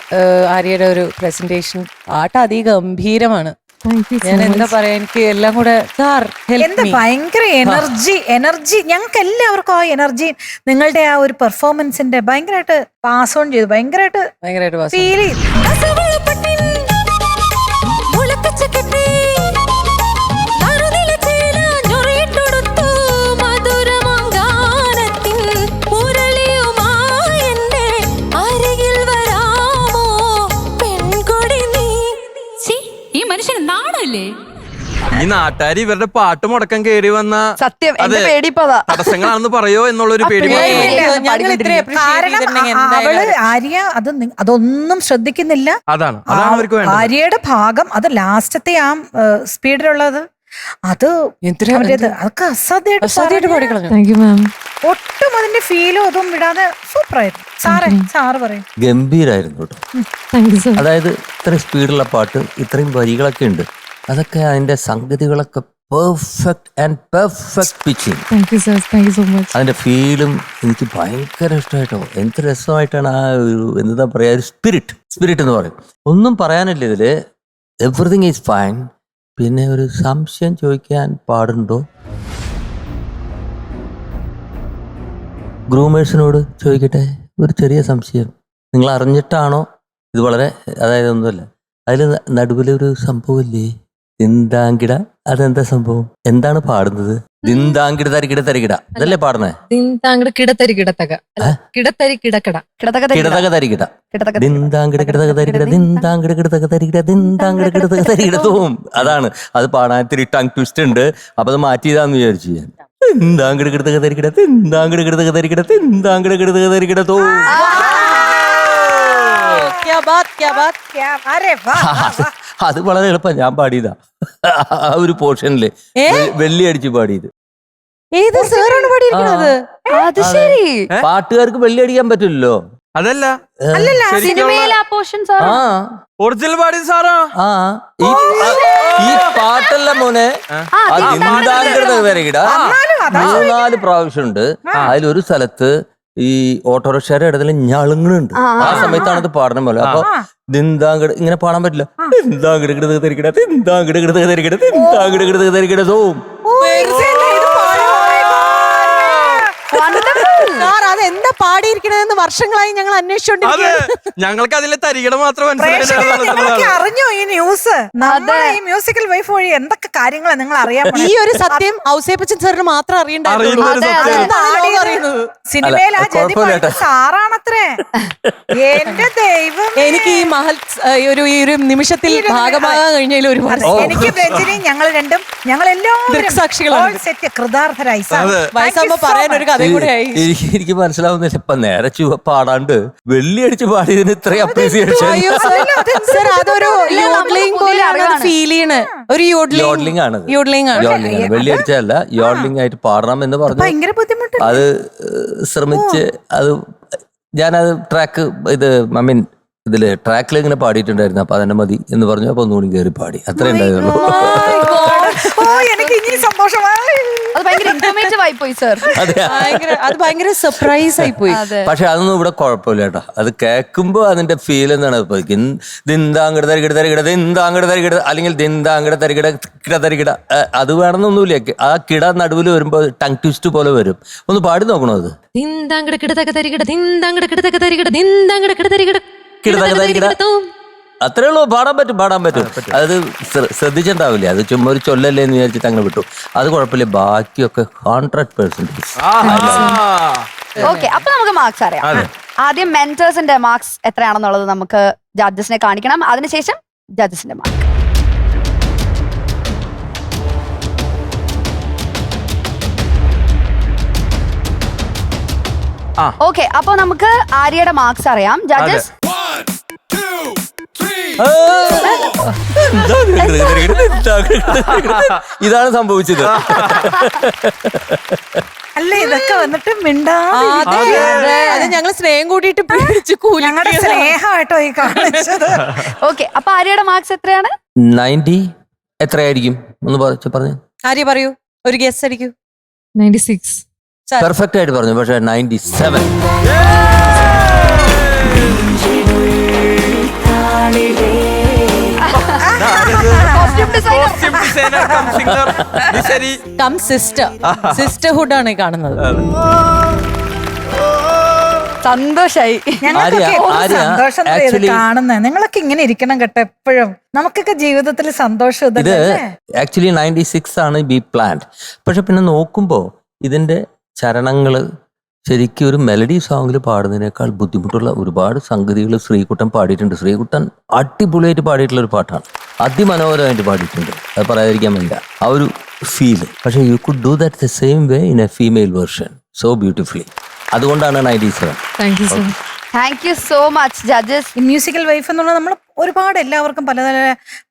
S3: ആര്യയുടെ ഒരു പ്രസന്റേഷൻ പാട്ട് അതിഗംഭീരമാണ്. ഞാൻ എന്താ പറയാ, എനിക്ക് എല്ലാം കൂടെ
S6: എന്താ ഭയങ്കര എനർജി ഞങ്ങൾക്ക് എല്ലാവർക്കും ആ എനർജി നിങ്ങളുടെ ആ ഒരു പെർഫോമൻസിന്റെ ഭയങ്കരമായിട്ട് പാസ് ഓൺ ചെയ്തു. ഭയങ്കരമായിട്ട് ഫീൽ ചെയ്തു.
S10: ഈ മനുഷ്യൻ നാടല്ലേ?
S1: ഈ നാട്ടുകാര് ഇവരുടെ പാട്ട് മുടക്കം കയറി വന്ന
S2: സത്യം എന്റെ പേടിപ്പതാ
S1: തടസ്സങ്ങളാണെന്ന് പറയോ എന്നുള്ളൊരു പേടി.
S6: കാരണം അവള് ആര്യ അതൊന്നും ശ്രദ്ധിക്കുന്നില്ല.
S1: അതാണ് അവർക്ക് വേണ്ടത്.
S6: ആര്യയുടെ ഭാഗം അത് ലാസ്റ്റത്തെ ആ സ്പീഡിലുള്ളത് അത് അതൊക്കെ അസാധ്യമായിട്ട് ഒട്ടും അതിന്റെ ഫീലും അതും വിടാതെ സൂപ്പറായിരുന്നു. സാറ് പറയും
S5: ഗംഭീരായിരുന്നു കേട്ടോ. അതായത് ഇത്രയും സ്പീഡുള്ള പാട്ട്, ഇത്രയും വരികളൊക്കെ ഉണ്ട്. അതൊക്കെ അതിന്റെ സംഗതികളൊക്കെ പെർഫെക്റ്റ് പിച്ചിങ്. അതിന്റെ ഫീലും എനിക്ക് ഭയങ്കര ഇഷ്ടമായിട്ടോ. എന്ത് രസമായിട്ടാണ് ആ ഒരു എന്താ പറയാ ഒരു സ്പിരിറ്റ് എന്ന് പറയും. ഒന്നും പറയാനില്ല ഇതില്. Everything is fine. പിന്നെ ഒരു സംശയം ചോദിക്കാൻ പാടുണ്ടോ? ഗ്രൂമേഴ്സിനോട് ചോദിക്കട്ടെ, ഒരു ചെറിയ സംശയം. നിങ്ങൾ അറിഞ്ഞിട്ടാണോ? ഇത് വളരെ അതായത് ഒന്നുമല്ല. അതിൽ നടുവിലൊരു സംഭവമില്ലേ, ദിന്താങ്കിട. അതെന്താ സംഭവം? എന്താണ് പാടുന്നത്? ദിന്താങ്കിട തരികിട തരികിട അതല്ലേ പാടുന്നേ?
S4: കിടത്തരി കിടത്തക കിടത്തരി കിടക്കട
S5: കിടതക തരികിട ദിന്താങ്കിട കിടതക തരികിട ദിന്താങ്കിട കിടതക തരികിട ദിന്താങ്കിട കിടതക തരികിടത്തും. അതാണ് അത് പാടാൻ ഇത്തിരി ടങ് ട്വിസ്റ്റ് ഉണ്ട്. അപ്പൊ അത് മാറ്റിയതാന്ന് വിചാരിച്ചു ഞാൻ. ദിന്താങ്കിട കിടതക തരികിട ദിന്താങ്കിട കിടതക തരികിട ദിന്താങ്കിട കിടതക തരികിടത്തോ. അത് വളരെ എളുപ്പം. ഞാൻ പാടിയതാ ആ ഒരു പോർഷനില് വെള്ളി അടിച്ച് പാടിയത്.
S3: ഏത് സാറാണ് പാടിയിരിക്കുന്നത്?
S2: അത് ശരി.
S5: പാട്ടുകാർക്ക് വെള്ളി അടിക്കാൻ പറ്റില്ലല്ലോ.
S1: അതല്ല
S6: അല്ലല്ല,
S2: സിനിമയിൽ ആ പോർഷൻ സാർ
S5: ആ
S1: ഒറിജിനൽ പാടി സാറാ.
S5: ആ ഈ പാട്ടല്ല മോനെ, അത് ഇന്താങ്കൃത വരകിട 3-4 പ്രാവശ്യം ഉണ്ട്. അതിലൊരു സ്ഥലത്ത് ഈ ഓട്ടോറിക്ഷയുടെ ഇടത്തിൽ ഞളുങ്ങളുണ്ട്. ആ സമയത്താണ് ഇത് പാടണം പോലെ. അപ്പൊ ദിന്താങ്കട് ഇങ്ങനെ പാടാൻ പറ്റില്ല. ദിന്താങ്കട് തരികിട ദിന്താങ്കട് തരികിട ദിന്താങ്കട് തരികിട സോം.
S3: സാർ അത് എന്താ പാടിയിരിക്കണെന്ന് വർഷങ്ങളായി ഞങ്ങൾ അന്വേഷിച്ചോണ്ടിരിക്കുകയാണ്.
S1: ഞങ്ങൾക്ക് അതിലെ തരികിട മാത്രം
S6: ഞങ്ങൾക്ക് അറിഞ്ഞോ ഈ ന്യൂസ്? നമ്മുടെ ഈ മ്യൂസിക്കൽ വൈഫ് വഴി എന്തൊക്കെ കാര്യങ്ങളാണ് നിങ്ങൾ അറിയാൻ
S3: ഈ ഒരു സത്യം ഔസേപ്പച്ചൻ സാറിന് മാത്രം അറിയണ്ടായിരുന്നു.
S6: സിനിമയിൽ ആ ജതി സാറാണത്രേ. എന്റെ ദൈവം,
S3: എനിക്ക് ഈ ഈ ഒരു നിമിഷത്തിൽ ഭാഗമാകാൻ കഴിഞ്ഞതിൽ ഒരുപാട്
S6: എനിക്ക് രജനി ഞങ്ങൾ രണ്ടും
S3: ദൃക്സാക്ഷികളാണ്.
S6: കൃതാർത്ഥരായി.
S3: വയസ്സാകുമ്പോ പറയാൻ ഒരു കഥ കൂടെ ആയി.
S5: എനിക്ക് മനസ്സിലാവുന്നില്ല. ഇപ്പൊ നേരെ പാടാണ്ട് വെള്ളി അടിച്ച് പാടിയതിന് ഇത്രയും അപ്രീസിയേഷൻ.
S3: അതൊരു യോഡ്ലിംഗ് പോലെയാണ് ഫീൽ ചെയ്യണ. ഒരു
S5: യോഡ്ലിംഗ് ആണ്. വെള്ളി അടിച്ചതല്ല, യോഡ്ലിംഗ് ആയിട്ട് പാടണം എന്ന് പറഞ്ഞു.
S6: ഭയങ്കര ബുദ്ധിമുട്ട്.
S5: അത് ശ്രമിച്ച് ഞാനത് ട്രാക്ക് ഇതില് ട്രാക്കിൽ ഇങ്ങനെ പാടിയിട്ടുണ്ടായിരുന്നു. അപ്പൊ അതെന്നെ മതി എന്ന് പറഞ്ഞു. അപ്പൊ ഒന്നുകൂടി കയറി പാടി. അത്രേ ഉണ്ടായിരുന്നുള്ളൂ.
S6: എനിക്ക് ഇനി സന്തോഷമായി.
S2: അത് ഭയങ്കര ഇൻഫോർമേറ്റീവ് ആയി പോയി സർ.
S3: അത് ഭയങ്കര സർപ്രൈസ് ആയി പോയി.
S5: പക്ഷെ അതൊന്നും ഇവിടെ കുഴപ്പമില്ല കേട്ടോ. അത് കേൾക്കുമ്പോ അതിന്റെ ഫീൽ എന്താണ് ദിന്താങ്കട തരികിട തരികിട ദിന്താങ്കട തരികിട അല്ലെങ്കിൽ ദിന്താങ്കട തരികിട തരികിട അത് വേണമെന്നൊന്നുമില്ല. ആ കിട നടുവിൽ വരുമ്പോ ടങ് ട്വിസ്റ്റ് പോലെ വരും. ഒന്ന് പാടി നോക്കണോ അത്? അത്രേ ഉള്ളൂ. പാടാൻ പറ്റും. അത് ശ്രദ്ധിച്ചിട്ടുണ്ടാവില്ല. അത് ചുമ്മാ ഒരു ചൊല്ലല്ലേ എന്ന് വിചാരിച്ചിട്ട് അങ്ങനെ വിട്ടു. അത് കുഴപ്പമില്ല. ബാക്കിയൊക്കെ 100%.
S2: ഓക്കെ, അപ്പൊ നമുക്ക് മാർക്സ് അറിയാം. ആദ്യം മെന്റേഴ്സിന്റെ മാർക്സ് എത്രയാണെന്നുള്ളത് നമുക്ക് ജഡ്ജസിനെ കാണിക്കണം. അതിനുശേഷം ജഡ്ജസിന്റെ മാർക്ക്. ഓക്കെ, അപ്പൊ നമുക്ക് ആര്യയുടെ മാർക്സ് അറിയാം. ജഡ്ജസ്
S5: ഇതാണ് സംഭവിച്ചത്.
S6: അല്ല, ഇതൊക്കെ വന്നിട്ട്
S3: അത് ഞങ്ങൾ സ്നേഹം കൂട്ടിയിട്ട്
S6: ഞങ്ങളുടെ സ്നേഹമായിട്ടോ ഈ കാണിച്ചത്.
S2: ഓക്കെ, അപ്പൊ ആര്യയുടെ മാർക്സ് എത്രയാണ്?
S5: 90 എത്രയായിരിക്കും ഒന്ന് പറഞ്ഞു.
S3: ആര്യ പറയൂ, ഒരു ഗസ് അടിക്കൂ.
S4: 96.
S5: പെർഫെക്റ്റ് ആയിട്ട് പറഞ്ഞു. പക്ഷെ 97.
S3: സിസ്റ്റർഹുഡ് ആണ് കാണുന്നത്.
S2: സന്തോഷായി.
S6: സന്തോഷം കാണുന്നത്. നിങ്ങളൊക്കെ ഇങ്ങനെ ഇരിക്കണം കേട്ടോ എപ്പോഴും. നമുക്കൊക്കെ ജീവിതത്തിൽ സന്തോഷം.
S5: ഇത് ആക്ച്വലി 96 ആണ് ബി പ്ലാൻഡ്. പക്ഷെ പിന്നെ നോക്കുമ്പോ ഇതിന്റെ ചരണങ്ങള് ശരിക്കും ഒരു മെലഡി സോങ്ങിൽ പാടുന്നതിനേക്കാൾ ബുദ്ധിമുട്ടുള്ള ഒരുപാട് സംഗതികൾ ശ്രീകുട്ടൻ പാടിയിട്ടുണ്ട്. ശ്രീകുട്ടൻ അടിപൊളിയായിട്ട് പാടിയിട്ടുള്ള ഒരു പാട്ടാണ്. അതിമനോഹരമായിട്ട് പാടിയിട്ടുണ്ട്. അത് പറയാതിരിക്കാൻ വേണ്ട ആ ഒരു ഫീല്. പക്ഷെ you could do that the same way in A female version so beautifully. അതുകൊണ്ടാണ് 97.
S2: Thank you so much judges.
S6: ഈ മ്യൂസിക്കൽ വൈഫ് എന്ന് പറഞ്ഞാൽ നമ്മൾ ഒരുപാട് എല്ലാവർക്കും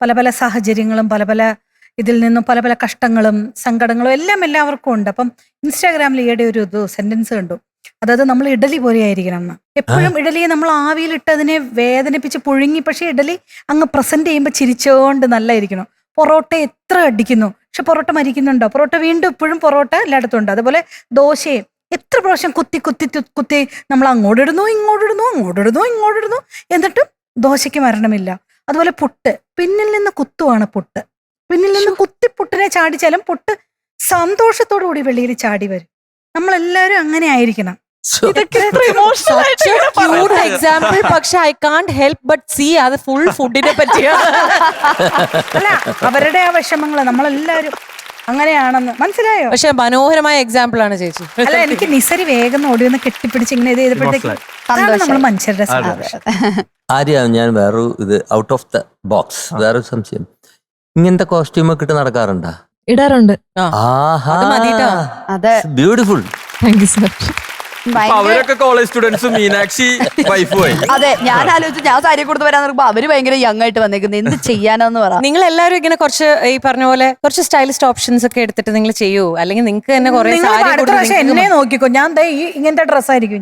S6: പല പല സാഹചര്യങ്ങളും പല ഇതിൽ നിന്നും പല കഷ്ടങ്ങളും സങ്കടങ്ങളും എല്ലാം എല്ലാവർക്കും ഉണ്ട്. അപ്പം ഇൻസ്റ്റാഗ്രാമിൽ ഈയിടെ ഒരു സെന്റൻസ് കണ്ടു. അതായത് നമ്മൾ ഇഡലി പോലെ ആയിരിക്കണം എന്ന്. എപ്പോഴും ഇഡലിയെ നമ്മൾ ആവിയിലിട്ട് അതിനെ വേദനിപ്പിച്ച് പുഴുങ്ങി, പക്ഷെ ഇഡലി അങ്ങ് പ്രസന്റ് ചെയ്യുമ്പോൾ ചിരിച്ചോണ്ട് നല്ലായിരിക്കണം. പൊറോട്ട എത്ര അടിക്കുന്നു, പക്ഷെ പൊറോട്ട മരിക്കുന്നുണ്ടോ? പൊറോട്ട വീണ്ടും ഇപ്പോഴും പൊറോട്ട എല്ലായിടത്തും ഉണ്ട്. അതുപോലെ ദോശയും എത്ര പ്രാവശ്യം കുത്തി നമ്മൾ അങ്ങോട്ടിടുന്നു ഇങ്ങോട്ടിടുന്നു എന്നിട്ടും ദോശയ്ക്ക് മരണമില്ല. അതുപോലെ പുട്ട്, പിന്നിൽ നിന്ന് കുത്തുവാണ് പുട്ട്. പിന്നിൽ നിന്ന് പുട്ടിനെ ചാടിച്ചാലും പുട്ട് സന്തോഷത്തോടു കൂടി വെളിയിൽ ചാടി വരും. നമ്മളെല്ലാരും അങ്ങനെ ആയിരിക്കണം.
S3: എക്സാമ്പിൾ. പക്ഷെ I can't help but see അത് ഫുൾ ഫുഡിനെ പറ്റിയാണ്.
S6: അല്ല, അവരുടെ ആ വിഷമങ്ങള് നമ്മളെല്ലാരും അങ്ങനെയാണെന്ന് മനസ്സിലായോ? പക്ഷെ
S3: മനോഹരമായ എക്സാമ്പിൾ ആണ് ചേച്ചി.
S6: അല്ല, എനിക്ക് നിസരി വേഗം ഓടിയൊന്ന് കെട്ടിപ്പിടിച്ച് ഇങ്ങനെ ഇത് ചെയ്തപ്പോഴത്തേക്ക് നമ്മൾ മനുഷ്യരുടെ
S5: ആര്യ, ഞാൻ വേറൊരു ഇത് ഔട്ട് ഓഫ് ദ ബോക്സ് വേറൊരു സംശയം. ഇങ്ങനത്തെ കോസ്റ്റ്യൂം ഒക്കെ ഇട്ട് നടക്കാറുണ്ടോ?
S4: ഇടാറുണ്ട്.
S5: ബ്യൂട്ടിഫുൾ.
S4: Thank you sir.
S2: ഭയങ്കര-
S1: അവരൊക്കെ കോളേജ് സ്റ്റുഡൻസും മീനാക്ഷി വൈഫുമായി.
S2: അതെ, ഞാൻ ആലോചിച്ചു ഞാൻ സാരി കൊടുത്ത് വരാൻ നോക്കുമ്പോ അവര് ഭയങ്കര യങ് ആയിട്ട് വന്നേക്കുന്നത്. എന്ത് ചെയ്യാനാന്ന് പറ.
S3: നിങ്ങൾ എല്ലാവരും ഇങ്ങനെ കുറച്ച് ഈ പറഞ്ഞ പോലെ കുറച്ച് സ്റ്റൈലിസ്റ്റ് ഓപ്ഷൻസ് ഒക്കെ എടുത്തിട്ട് നിങ്ങൾ ചെയ്യൂ, അല്ലെങ്കിൽ നിങ്ങൾക്ക് തന്നെ കുറെ
S6: നിങ്ങൾ
S3: സാരി
S6: അടുത്ത പ്രാവശ്യം എന്നെ നോക്കിക്കോ, ഞാൻ ദേ ഈ ഇങ്ങനത്തെ ഡ്രസ്സായിരിക്കും.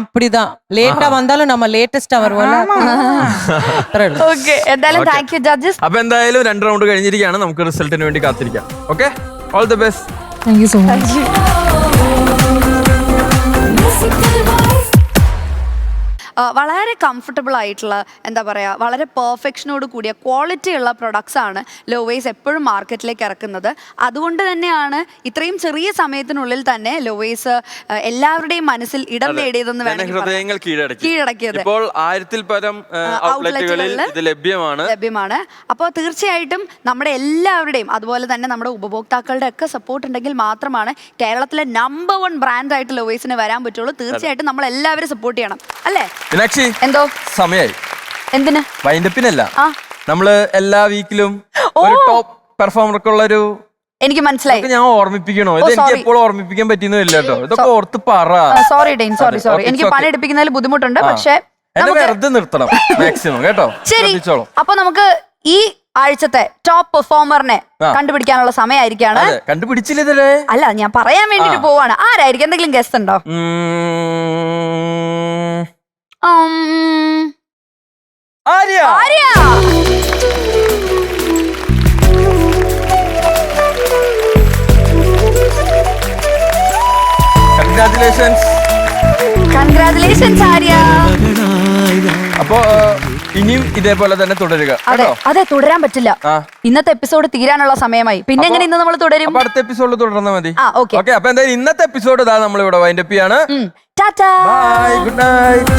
S3: அப்படிதான் லேட்டா வந்தாலும் நம்ம லேட்டஸ்டா வருவோம்ல. അത്രേ ഉള്ളൂ.
S2: ഓക്കെ, എന്തായാലും താങ്ക് യു ജഡ്ജസ്.
S1: അപ്പൊ എന്തായാലും 2 റൗണ്ട് കഴിഞ്ഞിരിക്കുകയാണ്. നമുക്ക് റിസൾട്ടിന് വേണ്ടി കാത്തിരിക്കാം. Okay, all the best.
S6: Thank you so much.
S2: വളരെ കംഫർട്ടബിൾ ആയിട്ടുള്ള, എന്താ പറയുക, വളരെ പെർഫെക്ഷനോട് കൂടിയ ക്വാളിറ്റി ഉള്ള പ്രൊഡക്ട്സ് ആണ് ലോവേസ് എപ്പോഴും മാർക്കറ്റിലേക്ക് ഇറക്കുന്നത്. അതുകൊണ്ട് തന്നെയാണ് ഇത്രയും ചെറിയ സമയത്തിനുള്ളിൽ തന്നെ ലോവേസ് എല്ലാവരുടെയും മനസ്സിൽ ഇടം നേടിയതെന്ന്
S1: ഹൃദയങ്ങൾ
S2: കീഴടക്കിയത്.
S1: ഇപ്പോൾ 1000-ൽ പരം ഔട്ട്ലെറ്റുകളിൽ ഇത് ലഭ്യമാണ്. അപ്പോൾ തീർച്ചയായിട്ടും നമ്മുടെ എല്ലാവരുടെയും, അതുപോലെ തന്നെ നമ്മുടെ ഉപഭോക്താക്കളുടെ ഒക്കെ സപ്പോർട്ട് ഉണ്ടെങ്കിൽ മാത്രമാണ് കേരളത്തിലെ നമ്പർ 1 ബ്രാൻഡായിട്ട് ലോവേസിന് വരാൻ പറ്റുള്ളൂ. തീർച്ചയായിട്ടും നമ്മൾ എല്ലാവരും സപ്പോർട്ട് ചെയ്യണം, അല്ലേ? മീനാക്ഷി,
S2: എന്തോ
S1: സമയായി.
S2: എന്തിന്?
S1: വൈൻഡപ്പിനല്ല,
S2: ആ,
S1: നമ്മള് എല്ലാ വീക്കിലും ഒരു ടോപ്പ് പെർഫോമർക്കുള്ള ഒരു,
S2: എനിക്ക് മനസ്സിലായി.
S1: ഞാൻ ഓർമ്മിപ്പിക്കണോ? ഇത് എനിക്ക് എപ്പോഴും ഓർമ്മിപ്പിക്കാൻ പറ്റുന്നില്ല കേട്ടോ. ഇതൊക്കെ ഓർത്ത് പറ.
S2: Sorry Dain, sorry. എനിക്ക് പണിയെടുപ്പിക്കുന്നതിൽ ബുദ്ധിമുട്ടുണ്ട്, പക്ഷേ
S1: എന്നെ വെറുതെ നിർത്തണം മാക്സിമം കേട്ടോ.
S2: ശരി, അപ്പൊ നമുക്ക് ഈ ആഴ്ചത്തെ ടോപ്പ് പെർഫോമറിനെ കണ്ടുപിടിക്കാനുള്ള സമയമായിരിക്കാണ്.
S1: കണ്ടുപിടിച്ചില്ല ഇതല്ലേ?
S2: അല്ല, ഞാൻ പറയാൻ വേണ്ടിട്ട് പോവാണ്. ആരായിരിക്കും? എന്തെങ്കിലും ഗസ്റ്റ് ഉണ്ടോ?
S1: ആര്യ. കൺഗ്രാറ്റുലേഷൻസ് ആര്യ. അപ്പോ ഇനിയും ഇതേപോലെ തന്നെ തുടരുക.
S2: അതെ, തുടരാൻ പറ്റില്ല. ഇന്നത്തെ എപ്പിസോഡ് തീരാനുള്ള സമയമായി. പിന്നെ എങ്ങനെ ഇന്ന് നമ്മൾ തുടരും?
S1: അടുത്ത എപ്പിസോഡിൽ തുടർന്നാൽ മതി.
S2: ഓക്കെ.
S1: അപ്പൊ എന്തായാലും ഇന്നത്തെ എപ്പിസോഡ് നമ്മൾ ഇവിടെ വൈൻഡപ്പ് ചെയ്യാണ്.
S2: Tata,
S1: bye, good night.